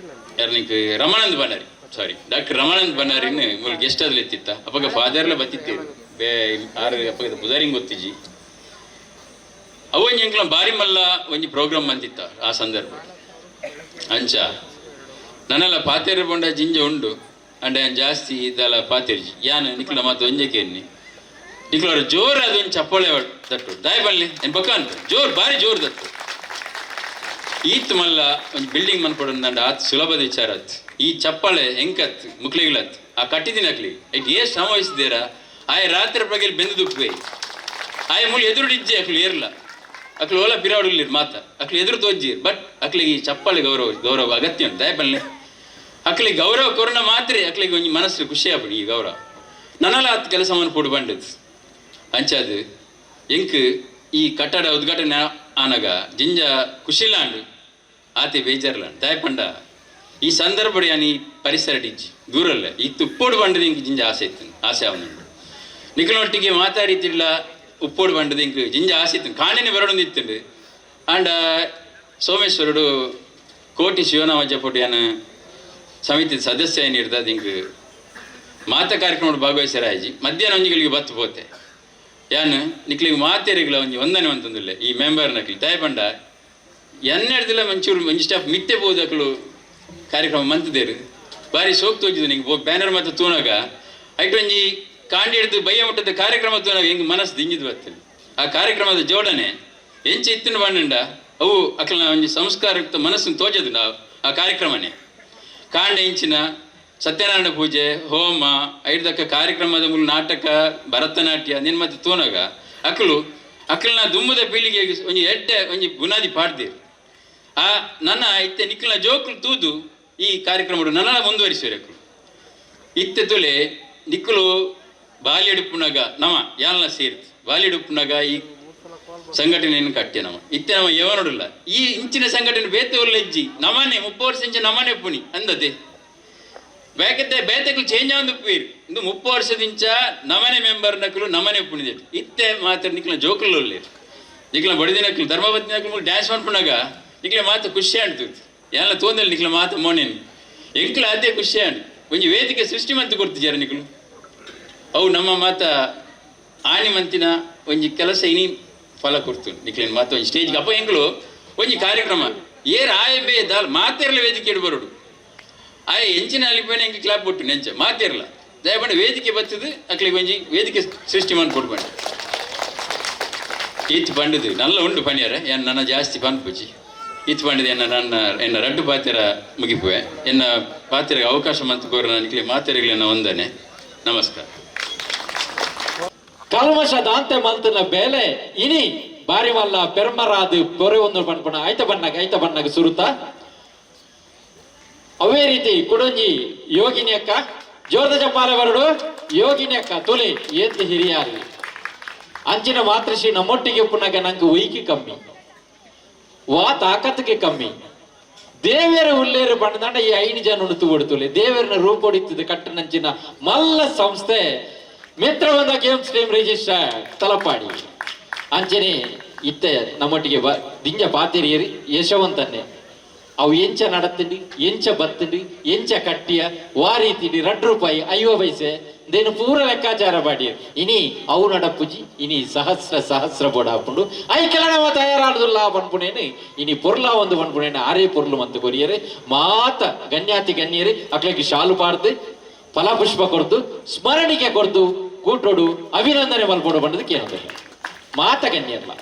ಯಾರನಿಗೆ ರಮಾನಂದ್ ಬನ್ನಾರಿ ಡಾಕ್ಟರ್ ರಮಾನಂದ್ ಬನ್ನಾರಿನ ಮೂಲ ಗೆಸ್ಟ್ ಅದ್ಲಿ ಎತ್ತಿತ್ತ ಅಪ್ಪಗ ಫಾದರ್ಲ ಬತ್ತಿತ್ತೇರು ಬೇ ಆರು ಅಪ್ಪಗ ಪುದಾರಿಂಗ್ ಗೊತ್ತಿಜಿ ಅವೊಂಜಿ ಎಂಕ್ಲ ಬಾರಿ ಮಲ್ಲ ಒಂಜಿ ಪ್ರೋಗ್ರಾಮ್ ಅಂತಿತ್ತ ಆ ಸಂದರ್ಭ ಅಂಚ ನನ್ನೆಲ್ಲ ಪಾತೇರಿ ಬಂಡ ಜಿಂಜ ಉಂಡು ಅಂಡ ಜಾಸ್ತಿ ಇದೆಲ್ಲ ಪಾತೇರಿ ಯಾನು ನಿಕ್ಲ ಮಾತು ಒಂಜಕೇನಿ ನಿಕ್ಲವ್ರ ಜೋರು ಅದೊಂದು ಚಪ್ಪಳೆ ತಟ್ಟು ದಾಯ ಬನ್ನಿ ಏನು ಬಕ್ಕ ಅಂತ ಭಾರಿ ಜೋರು ತಟ್ಟು ಈತ್ ಮಲ್ಲ ಒಂದು ಬಿಲ್ಡಿಂಗ್ ಮನ್ಪಡೊಂದಂಡ ಆತ್ ಸುಲಭದ ವಿಚಾರ ಆತ್ ಈ ಚಪ್ಪಳೆ ಹೆಂಕತ್ ಮುಕ್ಳಿಗ್ಲತ್ ಆ ಕಟ್ಟಿದಿನ ಅಕ್ಲಿ ಈಗ ಏ ಶ್ರಮ ವಹಿಸಿದೇರ ಆಯ ರಾತ್ರಿ ಪ್ರಗೇಲಿ ಬೆಂದು ದುಪ್ಪೆ ಆಯ ಮುಲ್ ಎದುರುಡಿಜ್ಜೆ ಅಕ್ಲು ಏರ್ಲ ಅಕ್ಲು ಓಲ ಪಿರಾವಡಿಲ್ಲ ಮಾತ ಅಕ್ಲು ಎದುರು ತೋಜ್ಜಿ ಬಟ್ ಅಕ್ಲಿಗೆ ಈ ಚಪ್ಪಳೆ ಗೌರವ ಅಗತ್ಯ ಉಂಟು ದಯಪಲ್ಲೆ ಅಕ್ಲಿಗೆ ಗೌರವ ಕೊರೋನ ಮಾತ್ರ ಅಕ್ಲಿಗೆ ಒಂದು ಮನಸ್ಸು ಖುಷಿ ಆಗ್ಬಿಡಿ ಈ ಗೌರವ ನನ್ನಲ್ಲ ಹತ್ತು ಕೆಲಸ ಮನ್ಪೊಡು ಬಂಡದ್ ಅಂಚಾದು ಎಂಕ್ ಈ ಕಟ್ಟಡ ಉದ್ಘಾಟನೆ ಆನಾಗ ಜಿಂಜ ಖುಷಿಲಾಂಡು ಆತೆ ಬೇಜಾರ್ಲಾಂಡು ದಯಪಂಡ ಈ ಸಂದರ್ಭ ಯಾನಿ ಪರಿಸರ ಡಿಜ್ಜಿ ದೂರಲ್ಲ ಈ ತುಪ್ಪೋಡು ಬಂಡದ ಇಂಕ್ ಜಿಂಜ ಆಸೆ ಅವನುಂಡು ನಿಖಲೊಟ್ಟಿಗೆ ಮಾತಾಡಿತಿಲ್ಲ ಉಪ್ಪೋಡು ಬಂಡದ ಇಂಕ್ ಜಿಂಜ ಆಸೆ ಇತ್ತು ಕಾಣಿನ ಬರಡೊಂದಿತ್ತುಂಡು ಆಂಡ ಸೋಮೇಶ್ವರುಡು ಕೋಟಿ ಶಿವನಾಮಜ್ಜ ಪೊಟ್ಟಿಯನ ಸಮಿತಿ ಸದಸ್ಯ ಏನು ಇರ್ತದೆ ಇಂಕ್ ಮಾತ ಕಾರ್ಯಕ್ರಮ ಭಾಗವಹಿಸರಾಯ್ಜಿ ಮಧ್ಯಾಹ್ನ ಒಂಜಿಗಳಿಗೆ ಬತ್ತು ಪೋತೆ ಯಾನು ನಿಕ್ಲಿಗೆ ಮಾತೇರಿಗಳ ಒಂದನೇ ಅಂತಂದಿಲ್ಲ ಈ ಮೆಂಬರ್ ನಕ್ಲಿ ದಯಪಂಡ ಎನ್ನೆಡ್ದಿಲ್ಲ ಮಂಚೂರು ಸ್ಟಾಫ್ ಮಿತ್ತೆ ಬೋದಕ್ಲು ಕಾರ್ಯಕ್ರಮ ಮಂತದೇರು ಭಾರಿ ಸೋಕ್ ತೋಜಿದ್ದು ನಿಂಗೆ ಬ್ಯಾನರ್ ಮತ್ತು ತೂನಾಗ ಐಟೊಂಜಿ ಕಾಂಡಿ ಹಿಡಿದು ಬಯ್ಯ ಮುಟ್ಟದ ಕಾರ್ಯಕ್ರಮದ್ದು ನಾವು ಹೆಂಗೆ ಮನಸ್ಸು ದಿಂಗಿದ್ ಬರ್ತೇನೆ. ಆ ಕಾರ್ಯಕ್ರಮದ ಜೋಡಣೆ ಎಂಚ ಇತ್ತಿನ ಬಣ್ಣಂಡ ಅವು ಅಕ್ಲ ಒಂಜಿ ಸಂಸ್ಕಾರಯುಕ್ತ ಮನಸ್ಸನ್ನು ತೋಜದು ನಾವು ಆ ಕಾರ್ಯಕ್ರಮನೇ ಕಾಂಡ ಇಂಚಿನ ಸತ್ಯನಾರಾಯಣ ಪೂಜೆ ಹೋಮ ಐದಕ್ಕ ಕಾರ್ಯಕ್ರಮದ ಮೂಲ ನಾಟಕ ಭರತನಾಟ್ಯ ನಿನ್ನ ಮತ್ತೆ ತೋನಾಗ ಅಕ್ಕಲ್ನ ದುಮ್ಮದ ಪೀಳಿಗೆ ಒಂಜಿ ಎಡ್ಡೆ ಒಂಜಿ ಬುನಾದಿ ಪಾಡ್ದೇರು. ಆ ನನ್ನ ಇತ್ತೆ ನಿಕ್ಕಲ್ನ ಜೋಕ್ಲು ತೂದು ಈ ಕಾರ್ಯಕ್ರಮ ನನ್ನ ಮುಂದುವರಿಸಿವ್ರು ಅಕ್ಕಳು ಇತ್ತೆ ತುಲೆ ನಿಕ್ಕಲು ಬಾಲ್ಯಡುಪ್ಪುನಾಗ ನಮ ಯಾಲ್ನ ಸೇರ್ತು ಬಾಲ್ಯಡುಪ್ಪುನಾಗ ಈ ಸಂಘಟನೆಯನ್ನು ಕಟ್ಟೆ ನಮ್ಮ ಇತ್ತೆ ನಮ್ಮ ಯವನೋಡಿಲ್ಲ ಈ ಇಂಚಿನ ಸಂಘಟನೆ ಬೇತೆ ಒಳ್ಳೆಜ್ಜಿ ನಮನೆ 30 ವರ್ಷ ಇಂಚ ನಮನೆ ಪುನಿ ಅಂದದೆ ಬೇಕತ್ತೆ ಬೇತೆಗಳು ಚೇಂಜ್ ಆಂದು ಪೀರ್ ಇಂದು 30 ವರ್ಷದಿಂಚ ನಮನೆ ಮೆಂಬರ್ ನಕಲು ನಮನೆ ಪುಣಿದೆ ಇತ್ತೆ ಮಾತ್ರ ನಿಕ್ಲ ಜೋಕಲ್ ಒಳ್ಳೆ ನಿಕ್ಲ ಬಡಿದಿನಕ್ಲು ಧರ್ಮಪತ್ನಿ ನಕಲು ಡ್ಯಾನ್ಸ್ ಮಾಡ್ಪುನಾಗ ನಿಕ್ಲೆ ಮಾತು ಖುಷಿ ಅಂಟುತ್ತೆ ಎಲ್ಲ ತೋಂದಲ್ಲಿ ನಿಕ್ಲ ಮಾತು ಮೋನೇನು ಎಂಕ್ಲ ಅದೇ ಖುಷಿ ಅಂಟು ಒಂಜಿ ವೇದಿಕೆ ಸೃಷ್ಟಿ ಮಂತು ಕೊಡ್ತಿದ್ದಾರೆ ನಿಕ್ಲು ಅವು ನಮ್ಮ ಮಾತ ಆನಿ ಮಂತಿನ ಒಂಜಿ ಕೆಲಸ ಇನಿ ಫಲ ಕೊಡ್ತು ನಿಕ್ಲೇನು ಮಾತು ಒಂಜಿ ಸ್ಟೇಜ್ಗೆ ಅಪ್ಪ ಎಂಕ್ಲು ಒಂಜಿ ಕಾರ್ಯಕ್ರಮ ಏರ್ ಆಯ ಬೇ ದಾಲ್ ಮಾತೇರ್ಲ ವೇದಿಕೆ ಇಡು ಬರೋಡು ಆಯ ಎಂಚಿನ ಅಲ್ಲಿಪೇನೆ ಹೆಂಗೆ ಕ್ಲಾಪ್ ಕೊಟ್ಟು ನೆಂಚ ಮಾತೇರ್ಲ ದಯಪಂಡ ವೇದಿಕೆ ಬರ್ತದೆ ಅಕ್ಲಿಗೆ ಒಂಜಿ ವೇದಿಕೆ ಸೃಷ್ಟಿ ಮಾಡಿ ಕೊಡ್ಬಂಡು ಈತ್ ಪಂಡದು ನಲ್ಲ ಉಂಡು ಪಣಿಯಾರ ಏನು ನನ್ನ ಜಾಸ್ತಿ ಪಂಪುಜಿ ಈತ್ ಪಂಡದು ಎನ್ನ ರಡ್ಡು ಪಾತ್ರ ಮುಗಿಪುವೆ ಎನ್ನ ಪಾತ್ರೆಗೆ ಅವಕಾಶ ಮಂತು ಕೋರ ನನಗೆ ಮಾತೆರೆಗಳನ್ನ ಒಂದನೆ ನಮಸ್ಕಾರ. ಕಲ್ಮಶದ ಅಂತೆ ಮಂತನ ಬೇಲೆ ಇನಿ ಬಾರಿ ಮಲ್ಲ ಪೆರ್ಮರಾದು ಪೊರೆ ಒಂದು ಪಣ್ಪಣ ಐತ ಬಣ್ಣಗ ಸುರುತ ಅವೇ ರೀತಿ ಕುಡಂಜಿ ಯೋಗಿನಿ ಅಕ್ಕ ಜೋರದ ಚಪ್ಪಾಲೆ ಬರಡು ಯೋಗಿನಿ ಅಕ್ಕ ತುಲೆ ಎದ್ದು ಹಿರಿಯಾರಿ ಅಂಚಿನ ಮಾತೃಶ್ರೀ ನಮ್ಮೊಟ್ಟಿಗೆ ಪುನಗ ನಂಗೆ ಉಯ್ಕಿ ಕಮ್ಮಿ ವಾ ತಾಕತ್ತಿಗೆ ಕಮ್ಮಿ ದೇವರ ಉಲ್ಲೇರು ಬಣ್ಣದಂಡ ಈ 5 ಜನ ಉಣುತು ಕೊಡ್ತುಲೆ ದೇವರನ್ನ ರೂಪ ಹೊಡಿತದೆ ಕಟ್ಟನಂಚಿನ ಮಲ್ಲ ಸಂಸ್ಥೆ ಮಿತ್ರವಂದ ಗೇಮ್ಸ್ ಟೀಮ್ ರಿಜಿಸ್ಟರ್ ತಲಪಾಡಿ ಅಂಚನೆ ಇತ್ತೆ ನಮ್ಮೊಟ್ಟಿಗೆ ದಿಂಜ ಪಾತಿರಿಯರಿ ಯಶವಂತನ್ನೇ ಅವು ಎಂಚ ನಡತ್ತಿಂಡಿ ಎಂಚ ಬತ್ತಿಂಡಿ ಎಂಚ ಕಟ್ಟಿಯ ವಾರೀತಿಡಿ ₹2 5 ಪೈಸೆ ದೇನು ಪೂರ ಲೆಕ್ಕಾಚಾರ ಮಾಡಿ ಇನಿ ಅವು ನಡಪ್ಪುಜಿ ಇನಿ ಸಹಸ್ರ ಬೋಡ ಹಾಕೊಂಡು ಐಕೆಲನವ ತಯಾರಾಡುದಿಲ್ಲ ಪನ್ಪುಣೇನೆ ಇನಿ ಪೊರ್ಲ ಒಂದು ಪನ್ಪುಣೇನೆ ಆರೇ ಪೊರ್ಲು ಮಂತು ಕೊರಿಯರೆ ಮಾತ ಗಣ್ಯಾತಿ ಗಣ್ಯರಿ ಅಕ್ಲಕ್ಕೆ ಶಾಲು ಪಾಡ್ದು ಫಲಪುಷ್ಪ ಕೊಡ್ದು ಸ್ಮರಣಿಕೆ ಕೊಡ್ದು ಕೂಟೋಡು ಅಭಿನಂದನೆ ಮಲ್ಪೋಡು ಬಂದದ್ದು ಕೇಳೋದಿಲ್ಲ ಮಾತ ಗಣ್ಯರ್ಲ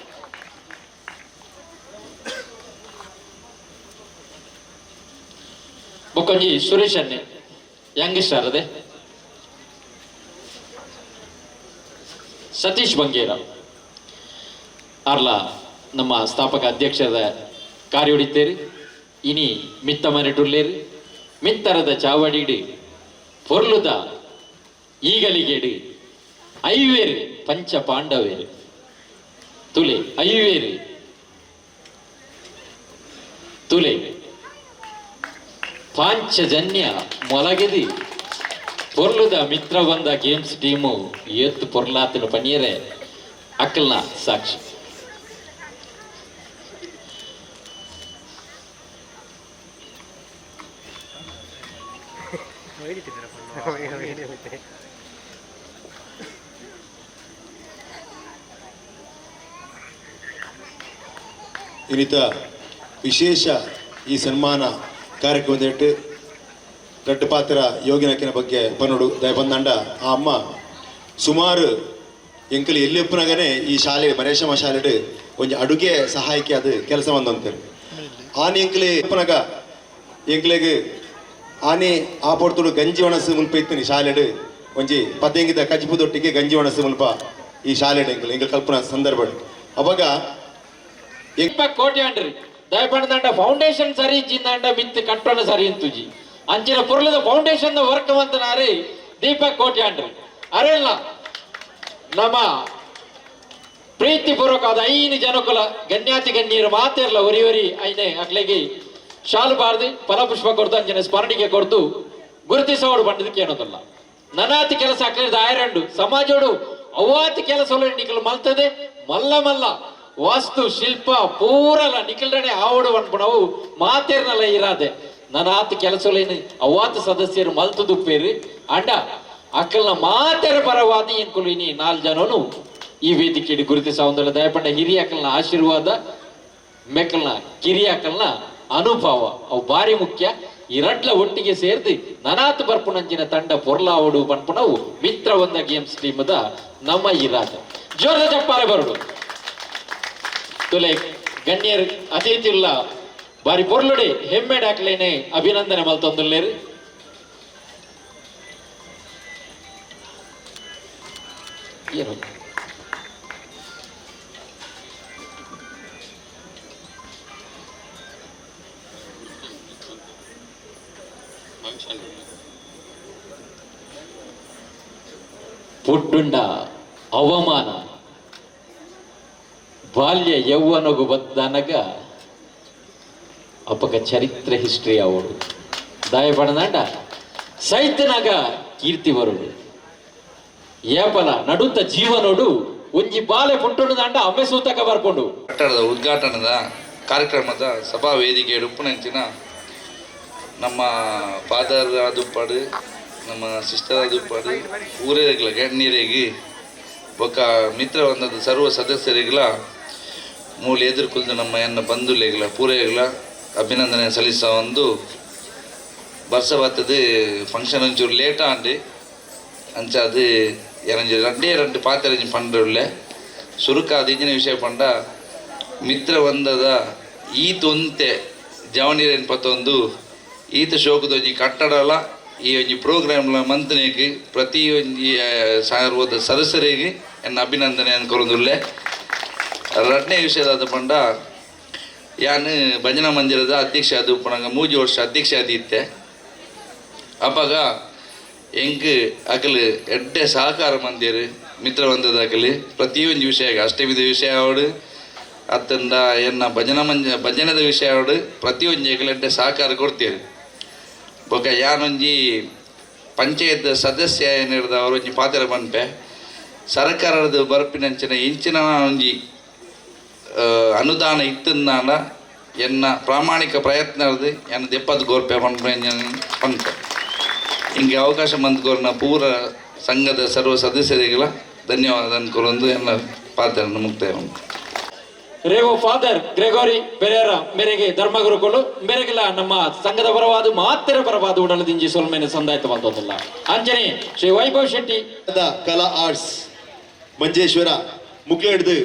ಬೊಕ್ಕೊಂಜಿ ಸುರೇಶ್ ಅನ್ನೆ ಯಂಗ್ಸ್ಟರ್ ಅದೇ ಸತೀಶ್ ಬಂಗೇರ ಅರ್ಲ ನಮ್ಮ ಸ್ಥಾಪಕ ಅಧ್ಯಕ್ಷರ ಕಾರ್ಯ ಹೊಡಿತೇರಿ ಇನಿ ಮಿತ್ತ ಮನೆಟುಳ್ಳೇರಿ ಮಿತ್ತರದ ಚಾವಡಿಡಿ ಪೊರ್ಲುದ ಈಗಲಿಗೇಡಿ ಐವೇರಿ ಪಂಚ ಪಾಂಡವೇರಿ ತುಲೆ ಐವೇರಿ ತುಲೆ ಪಾಂಚಜನ್ಯ ಮೊಲಗೆದಿ ಪೊರ್ಲುದ ಮಿತ್ರ ಬಂದ ಗೇಮ್ಸ್ ಟೀಮು ಎತ್ತು ಪೊರ್ಲಾತಿನ ಪನಿಯರೆ ಅಕ್ಕಲ್ನ ಸಾಕ್ಷಿ ಇನ್ನಿತ ವಿಶೇಷ ಈ ಸನ್ಮಾನ ಕಾರ್ಯಕ್ರಮದ ರಡ್ಡು ಪಾತ್ರ ಯೋಗಿನಕ್ಕಿನ ಬಗ್ಗೆ ಪನ್ನೋಡು ದಯ ಬಂದಂಡ ಆ ಅಮ್ಮ ಸುಮಾರು ಎಂಕಲು ಎಲ್ಲಿಯಪ್ಪನಾಗನೇ ಈ ಶಾಲೆ ಮರೇಶಮ್ಮ ಶಾಲೆ ಒಂಜಿ ಅಡುಗೆ ಸಹಾಯಕ್ಕೆ ಅದು ಕೆಲಸ ಬಂದಂತಾರೆ ಆನೆ ಎಂಕಲೆ ಅಪ್ಪನಾಗ ಎಂಕ್ಲೆಗೆ ಆನೆ ಆ ಪೊಡ್ತುಡು ಗಂಜಿ ಒಣಸು ಮುಲ್ಪ ಇತ್ತನಿ ಶಾಲೆಡು ಒಂಜಿ ಪದ್ದೆಂಗಿದ ಕಜಿಪುದೊಟ್ಟಿಗೆ ಗಂಜಿ ಒಣಸು ಮುಲ್ಪ ಈ ಶಾಲೆಡು ಎಂಕಲ್ ಕಲ್ಪನಾ ಸಂದರ್ಭ ಅವಾಗ ಕೋಟಿ ಅಂಡ್ರಿ ದಯಪಂಡ ಫೌಂಡೇಶನ್ ಸರಿ ಇಚ್ಚಿಂದ ಮಿತ್ ಕಟ್ಟಣ ಸರಿ ಅಂತುಜಿ ಅಂಚಿನ ಪುರ್ಲದ ಫೌಂಡೇಶನ್ ವರ್ಕ್ ಮಂತನಾರಿ ದೀಪಕ್ ಕೋಟಿ ಅಂಡ್ರಿ ಅರೆಲ್ಲ ನಮ್ಮ ಪ್ರೀತಿಪೂರ್ವಕವಾದ 5 ಜನಕುಲ ಗಣ್ಯಾತಿ ಗಣ್ಯರು ಮಾತೇರ್ಲ ಒರಿ ಐನೆ ಅಕ್ಲೆಗೆ ಶಾಲು ಬಾರ್ದು ಫಲಪುಷ್ಪ ಕೊಡ್ದು ಅಂಚಿನ ಸ್ಮರಣಿಗೆ ಕೊಡ್ದು ಗುರುತಿಸೋಡು ಬಂಡದಕ್ಕೆ ಏನೋದಲ್ಲ ನನಾತಿ ಕೆಲಸ ಅಕ್ಲಿದ ಆಯರಂಡು ಸಮಾಜೋಡು ಅವಾತಿ ಕೆಲಸ ನಿಕಲು ಮಲ್ತದೆ ಮಲ್ಲ ವಾಸ್ತು ಶಿಲ್ಪ ಪೂರಲ ನಿಖಲ್ರನೆ ಆವಡು ಅನ್ಪುಣವು ಮಾತೇರ್ನಲ್ಲ ಇರಾದೆ ನನಾತ್ ಕೆಲಸಲೇನು ಅವಾತ ಸದಸ್ಯರು ಮಲ್ತು ದುಪ್ಪೇರಿ ಅಂಡ ಅಕ್ಕಲ್ನ ಮಾತೆರ ಪರವಾದಿ ಎನ್ಕೊಲು ಇನಿ 4 ಜನನು ಈ ವೇದಿಕೆ ಗುರುತಿಸೊಂದಲ್ಲ ದಯಪಂಡ ಹಿರಿಯ ಅಕ್ಕಲ್ನ ಆಶೀರ್ವಾದ ಮೆಕ್ಕಲ್ನ ಕಿರಿಯ ಅಕ್ಕಲ್ನ ಅನುಭವ ಅವು ಭಾರಿ ಮುಖ್ಯ ಇರಡ್ಲ ಒಟ್ಟಿಗೆ ಸೇರ್ದು ನನಾತ್ ಬರ್ಪುನಂಚಿನ ತಂಡ ಪೊರ್ಲಾವಡು ಪನ್ಪುನವು ಮಿತ್ರ ಒಂದ ಗೇಮ್ಸ್ ಟೀಮದ ನಮ್ಮ ಇರಾದ ಜೋರದ ಚಪ್ಪಾಳೆ ಬರಡು ತುಲೆ ಗಣ್ಯರ್ ಅತಿಥಿಲ್ಲ ಬಾರಿ ಪೊರ್ಲುಡೆ ಹೆಮ್ಮೆ ಡಾಕ್ಲೇನೆ ಅಭಿನಂದನೆ ಮಲ್ತೊಂದುಲ್ಲೇರು ಏನು ಪುಟ್ಟುಂಡ ಅವಮಾನ ಬಾಲ್ಯ ಯೌವನಗು ಬದ್ದನಗ ಅಪಗ ಚರಿತ್ರೆ ಹಿಸ್ಟ್ರಿ ಅವಡು ದಯಪಡದಂಡ ಸೈತನಾಗ ಕೀರ್ತಿ ಬರುಡು ಏಪಲ ನಡುತ್ತ ಜೀವನೋಡು ಒಂಜಿ ಬಾಲೆ ಪುಟ್ಟುಂಡು ದಂಡ ಅಮ್ಮೆಸೂತಕ ಬರ್ಕೊಂಡು ಕಟ್ಟಡದ ಉದ್ಘಾಟನದ ಕಾರ್ಯಕ್ರಮದ ಸಭಾ ವೇದಿಕೆ ಉಪ್ಪುನಂಚಿನ ನಮ್ಮ ಫಾದರ್ ಆದುಪ್ಪಾಡು ನಮ್ಮ ಸಿಸ್ಟರ್ ಆದುಪ್ಪಾಡು ಊರೇಗಳ ಗಣ್ಯರಿಗೆ ಬೊಕ್ಕ ಮಿತ್ರ ಬಂದದ ಸರ್ವ ಸದಸ್ಯರಿಗಳ ಮೂಲ ಎದುರುಕುಲ್ದು ನಮ್ಮ ಎನ್ನ ಬಂಧುಲೆಗಳ ಪೂರೆಗಳ ಅಭಿನಂದನೆ ಸಲ್ಲಿಸ ಒಂದು ವರ್ಷ ಬರ್ತದೆ ಫಂಕ್ಷನ್ ಒಂಚೂರು ಲೇಟ್ ಆಂಡು ಅಂಚ ಅದು ಏನಂಜಿ ரெண்டு ಪಾತ್ರೆ ಪಂಡ್ರೆ ಸುರುಕಾದ ಇಂಜಿನ ವಿಷಯ ಪಂಡ ಮಿತ್ರ ಬಂದದ ಈತ ಒಂತೆ ಜವನೀರೇನು ಪತ್ತೊಂದು ಈತ ಶೋಕದ ಒಂಜಿ ಕಟ್ಟಡಲ ಈ ಒಂಜಿ ಪ್ರೋಗ್ರಾಮ್ಲ ಮಂತ್ನಿಗೆ ಪ್ರತಿ ಒಂಜಿ ಸರ್ವದ ಸದಸ್ಯರಿಗೆ ಎನ್ನ ಅಭಿನಂದನೆ ಅನ್ಕೊರೊಂದುಲ್ಲೆ ಎರಡನೇ ವಿಷಯದ ಪಂಡ ಯಾನು ಭಜನಾ ಮಂದಿರದ ಅಧ್ಯಕ್ಷ ಅದು ಪುನಗ 3 ವರ್ಷ ಅಧ್ಯಕ್ಷ ಆದಿತ್ತೆ ಅಪ್ಪಾಗ ಎಂಕ್ ಅಕಲು ಎಡ್ಡೆ ಸಹಕಾರ ಮಂದಿರು ಮಿತ್ರ ಬಂದದ ಅಕಲು ಪ್ರತಿಯೊಂದು ವಿಷಯ ಅಷ್ಟಮಿದ ವಿಷಯ ಅವಡು ಅತ್ತಂದ ಎನ್ನ ಭಜನದ ವಿಷಯ ಅವಡು ಪ್ರತಿಯೊಂದು ಅಕಲು ಎಡ್ಡೆ ಸಹಕಾರ ಕೊಡ್ತೀರಿ ಬೊಕ ಯಾನೊಂಜಿ ಪಂಚಾಯತ್ ಸದಸ್ಯ ಏನಿರ್ದ ಅವರೊಂಜಿ ಪಾತ್ರ ಪನ್ಪೆ ಸರ್ಕಾರದ ಬರ್ಪಿನಂಚಿನ ಇಂಚಿನ ಒಂಜಿ ಅನುದಾನ ಇತ್ತಂದಾಂಡ ಎನ್ನ ಪ್ರಾಮಾಣಿಕ ಪ್ರಯತ್ನ ಎನ್ನ ದೆಪ್ಪದು ಗೋರ್ಪೆ ಪನ್ಪೆ ಹಿಂಗೆ ಅವಕಾಶ ಮಂತ್ಕೋರ್ನ ಪೂರ ಸಂಘದ ಸರ್ವ ಸದಸ್ಯರಿಗೆಲ್ಲ ಧನ್ಯವಾದ ಅನ್ಕೊರೊಂದು ಎಲ್ಲ ಪಾತ್ರನ ಮುಕ್ತಾಯ ರೇವೋ ಫಾದರ್ ಗ್ರೆಗೋರಿ ಪೆರೇರ ಮೇರೆಗೆ ಧರ್ಮಗುರುಗಳು ಮೇರೆಗೆಲ್ಲ ನಮ್ಮ ಸಂಘದ ಪರವಾದ ಮಾತ್ರ ಪರವಾದ ಉಡಲದಿಂಜಿ ಸೊಲ್ಮೇನೆ ಸಂದಾಯಿತ ಬಂದೋದಿಲ್ಲ ಅಂಜನೆ ಶ್ರೀ ವೈಭವ್ ಶೆಟ್ಟಿ ಕಲಾ ಆರ್ಟ್ಸ್ ಮಂಜೇಶ್ವರ ಮುಕ್ಲೆ ಹಿಡಿದು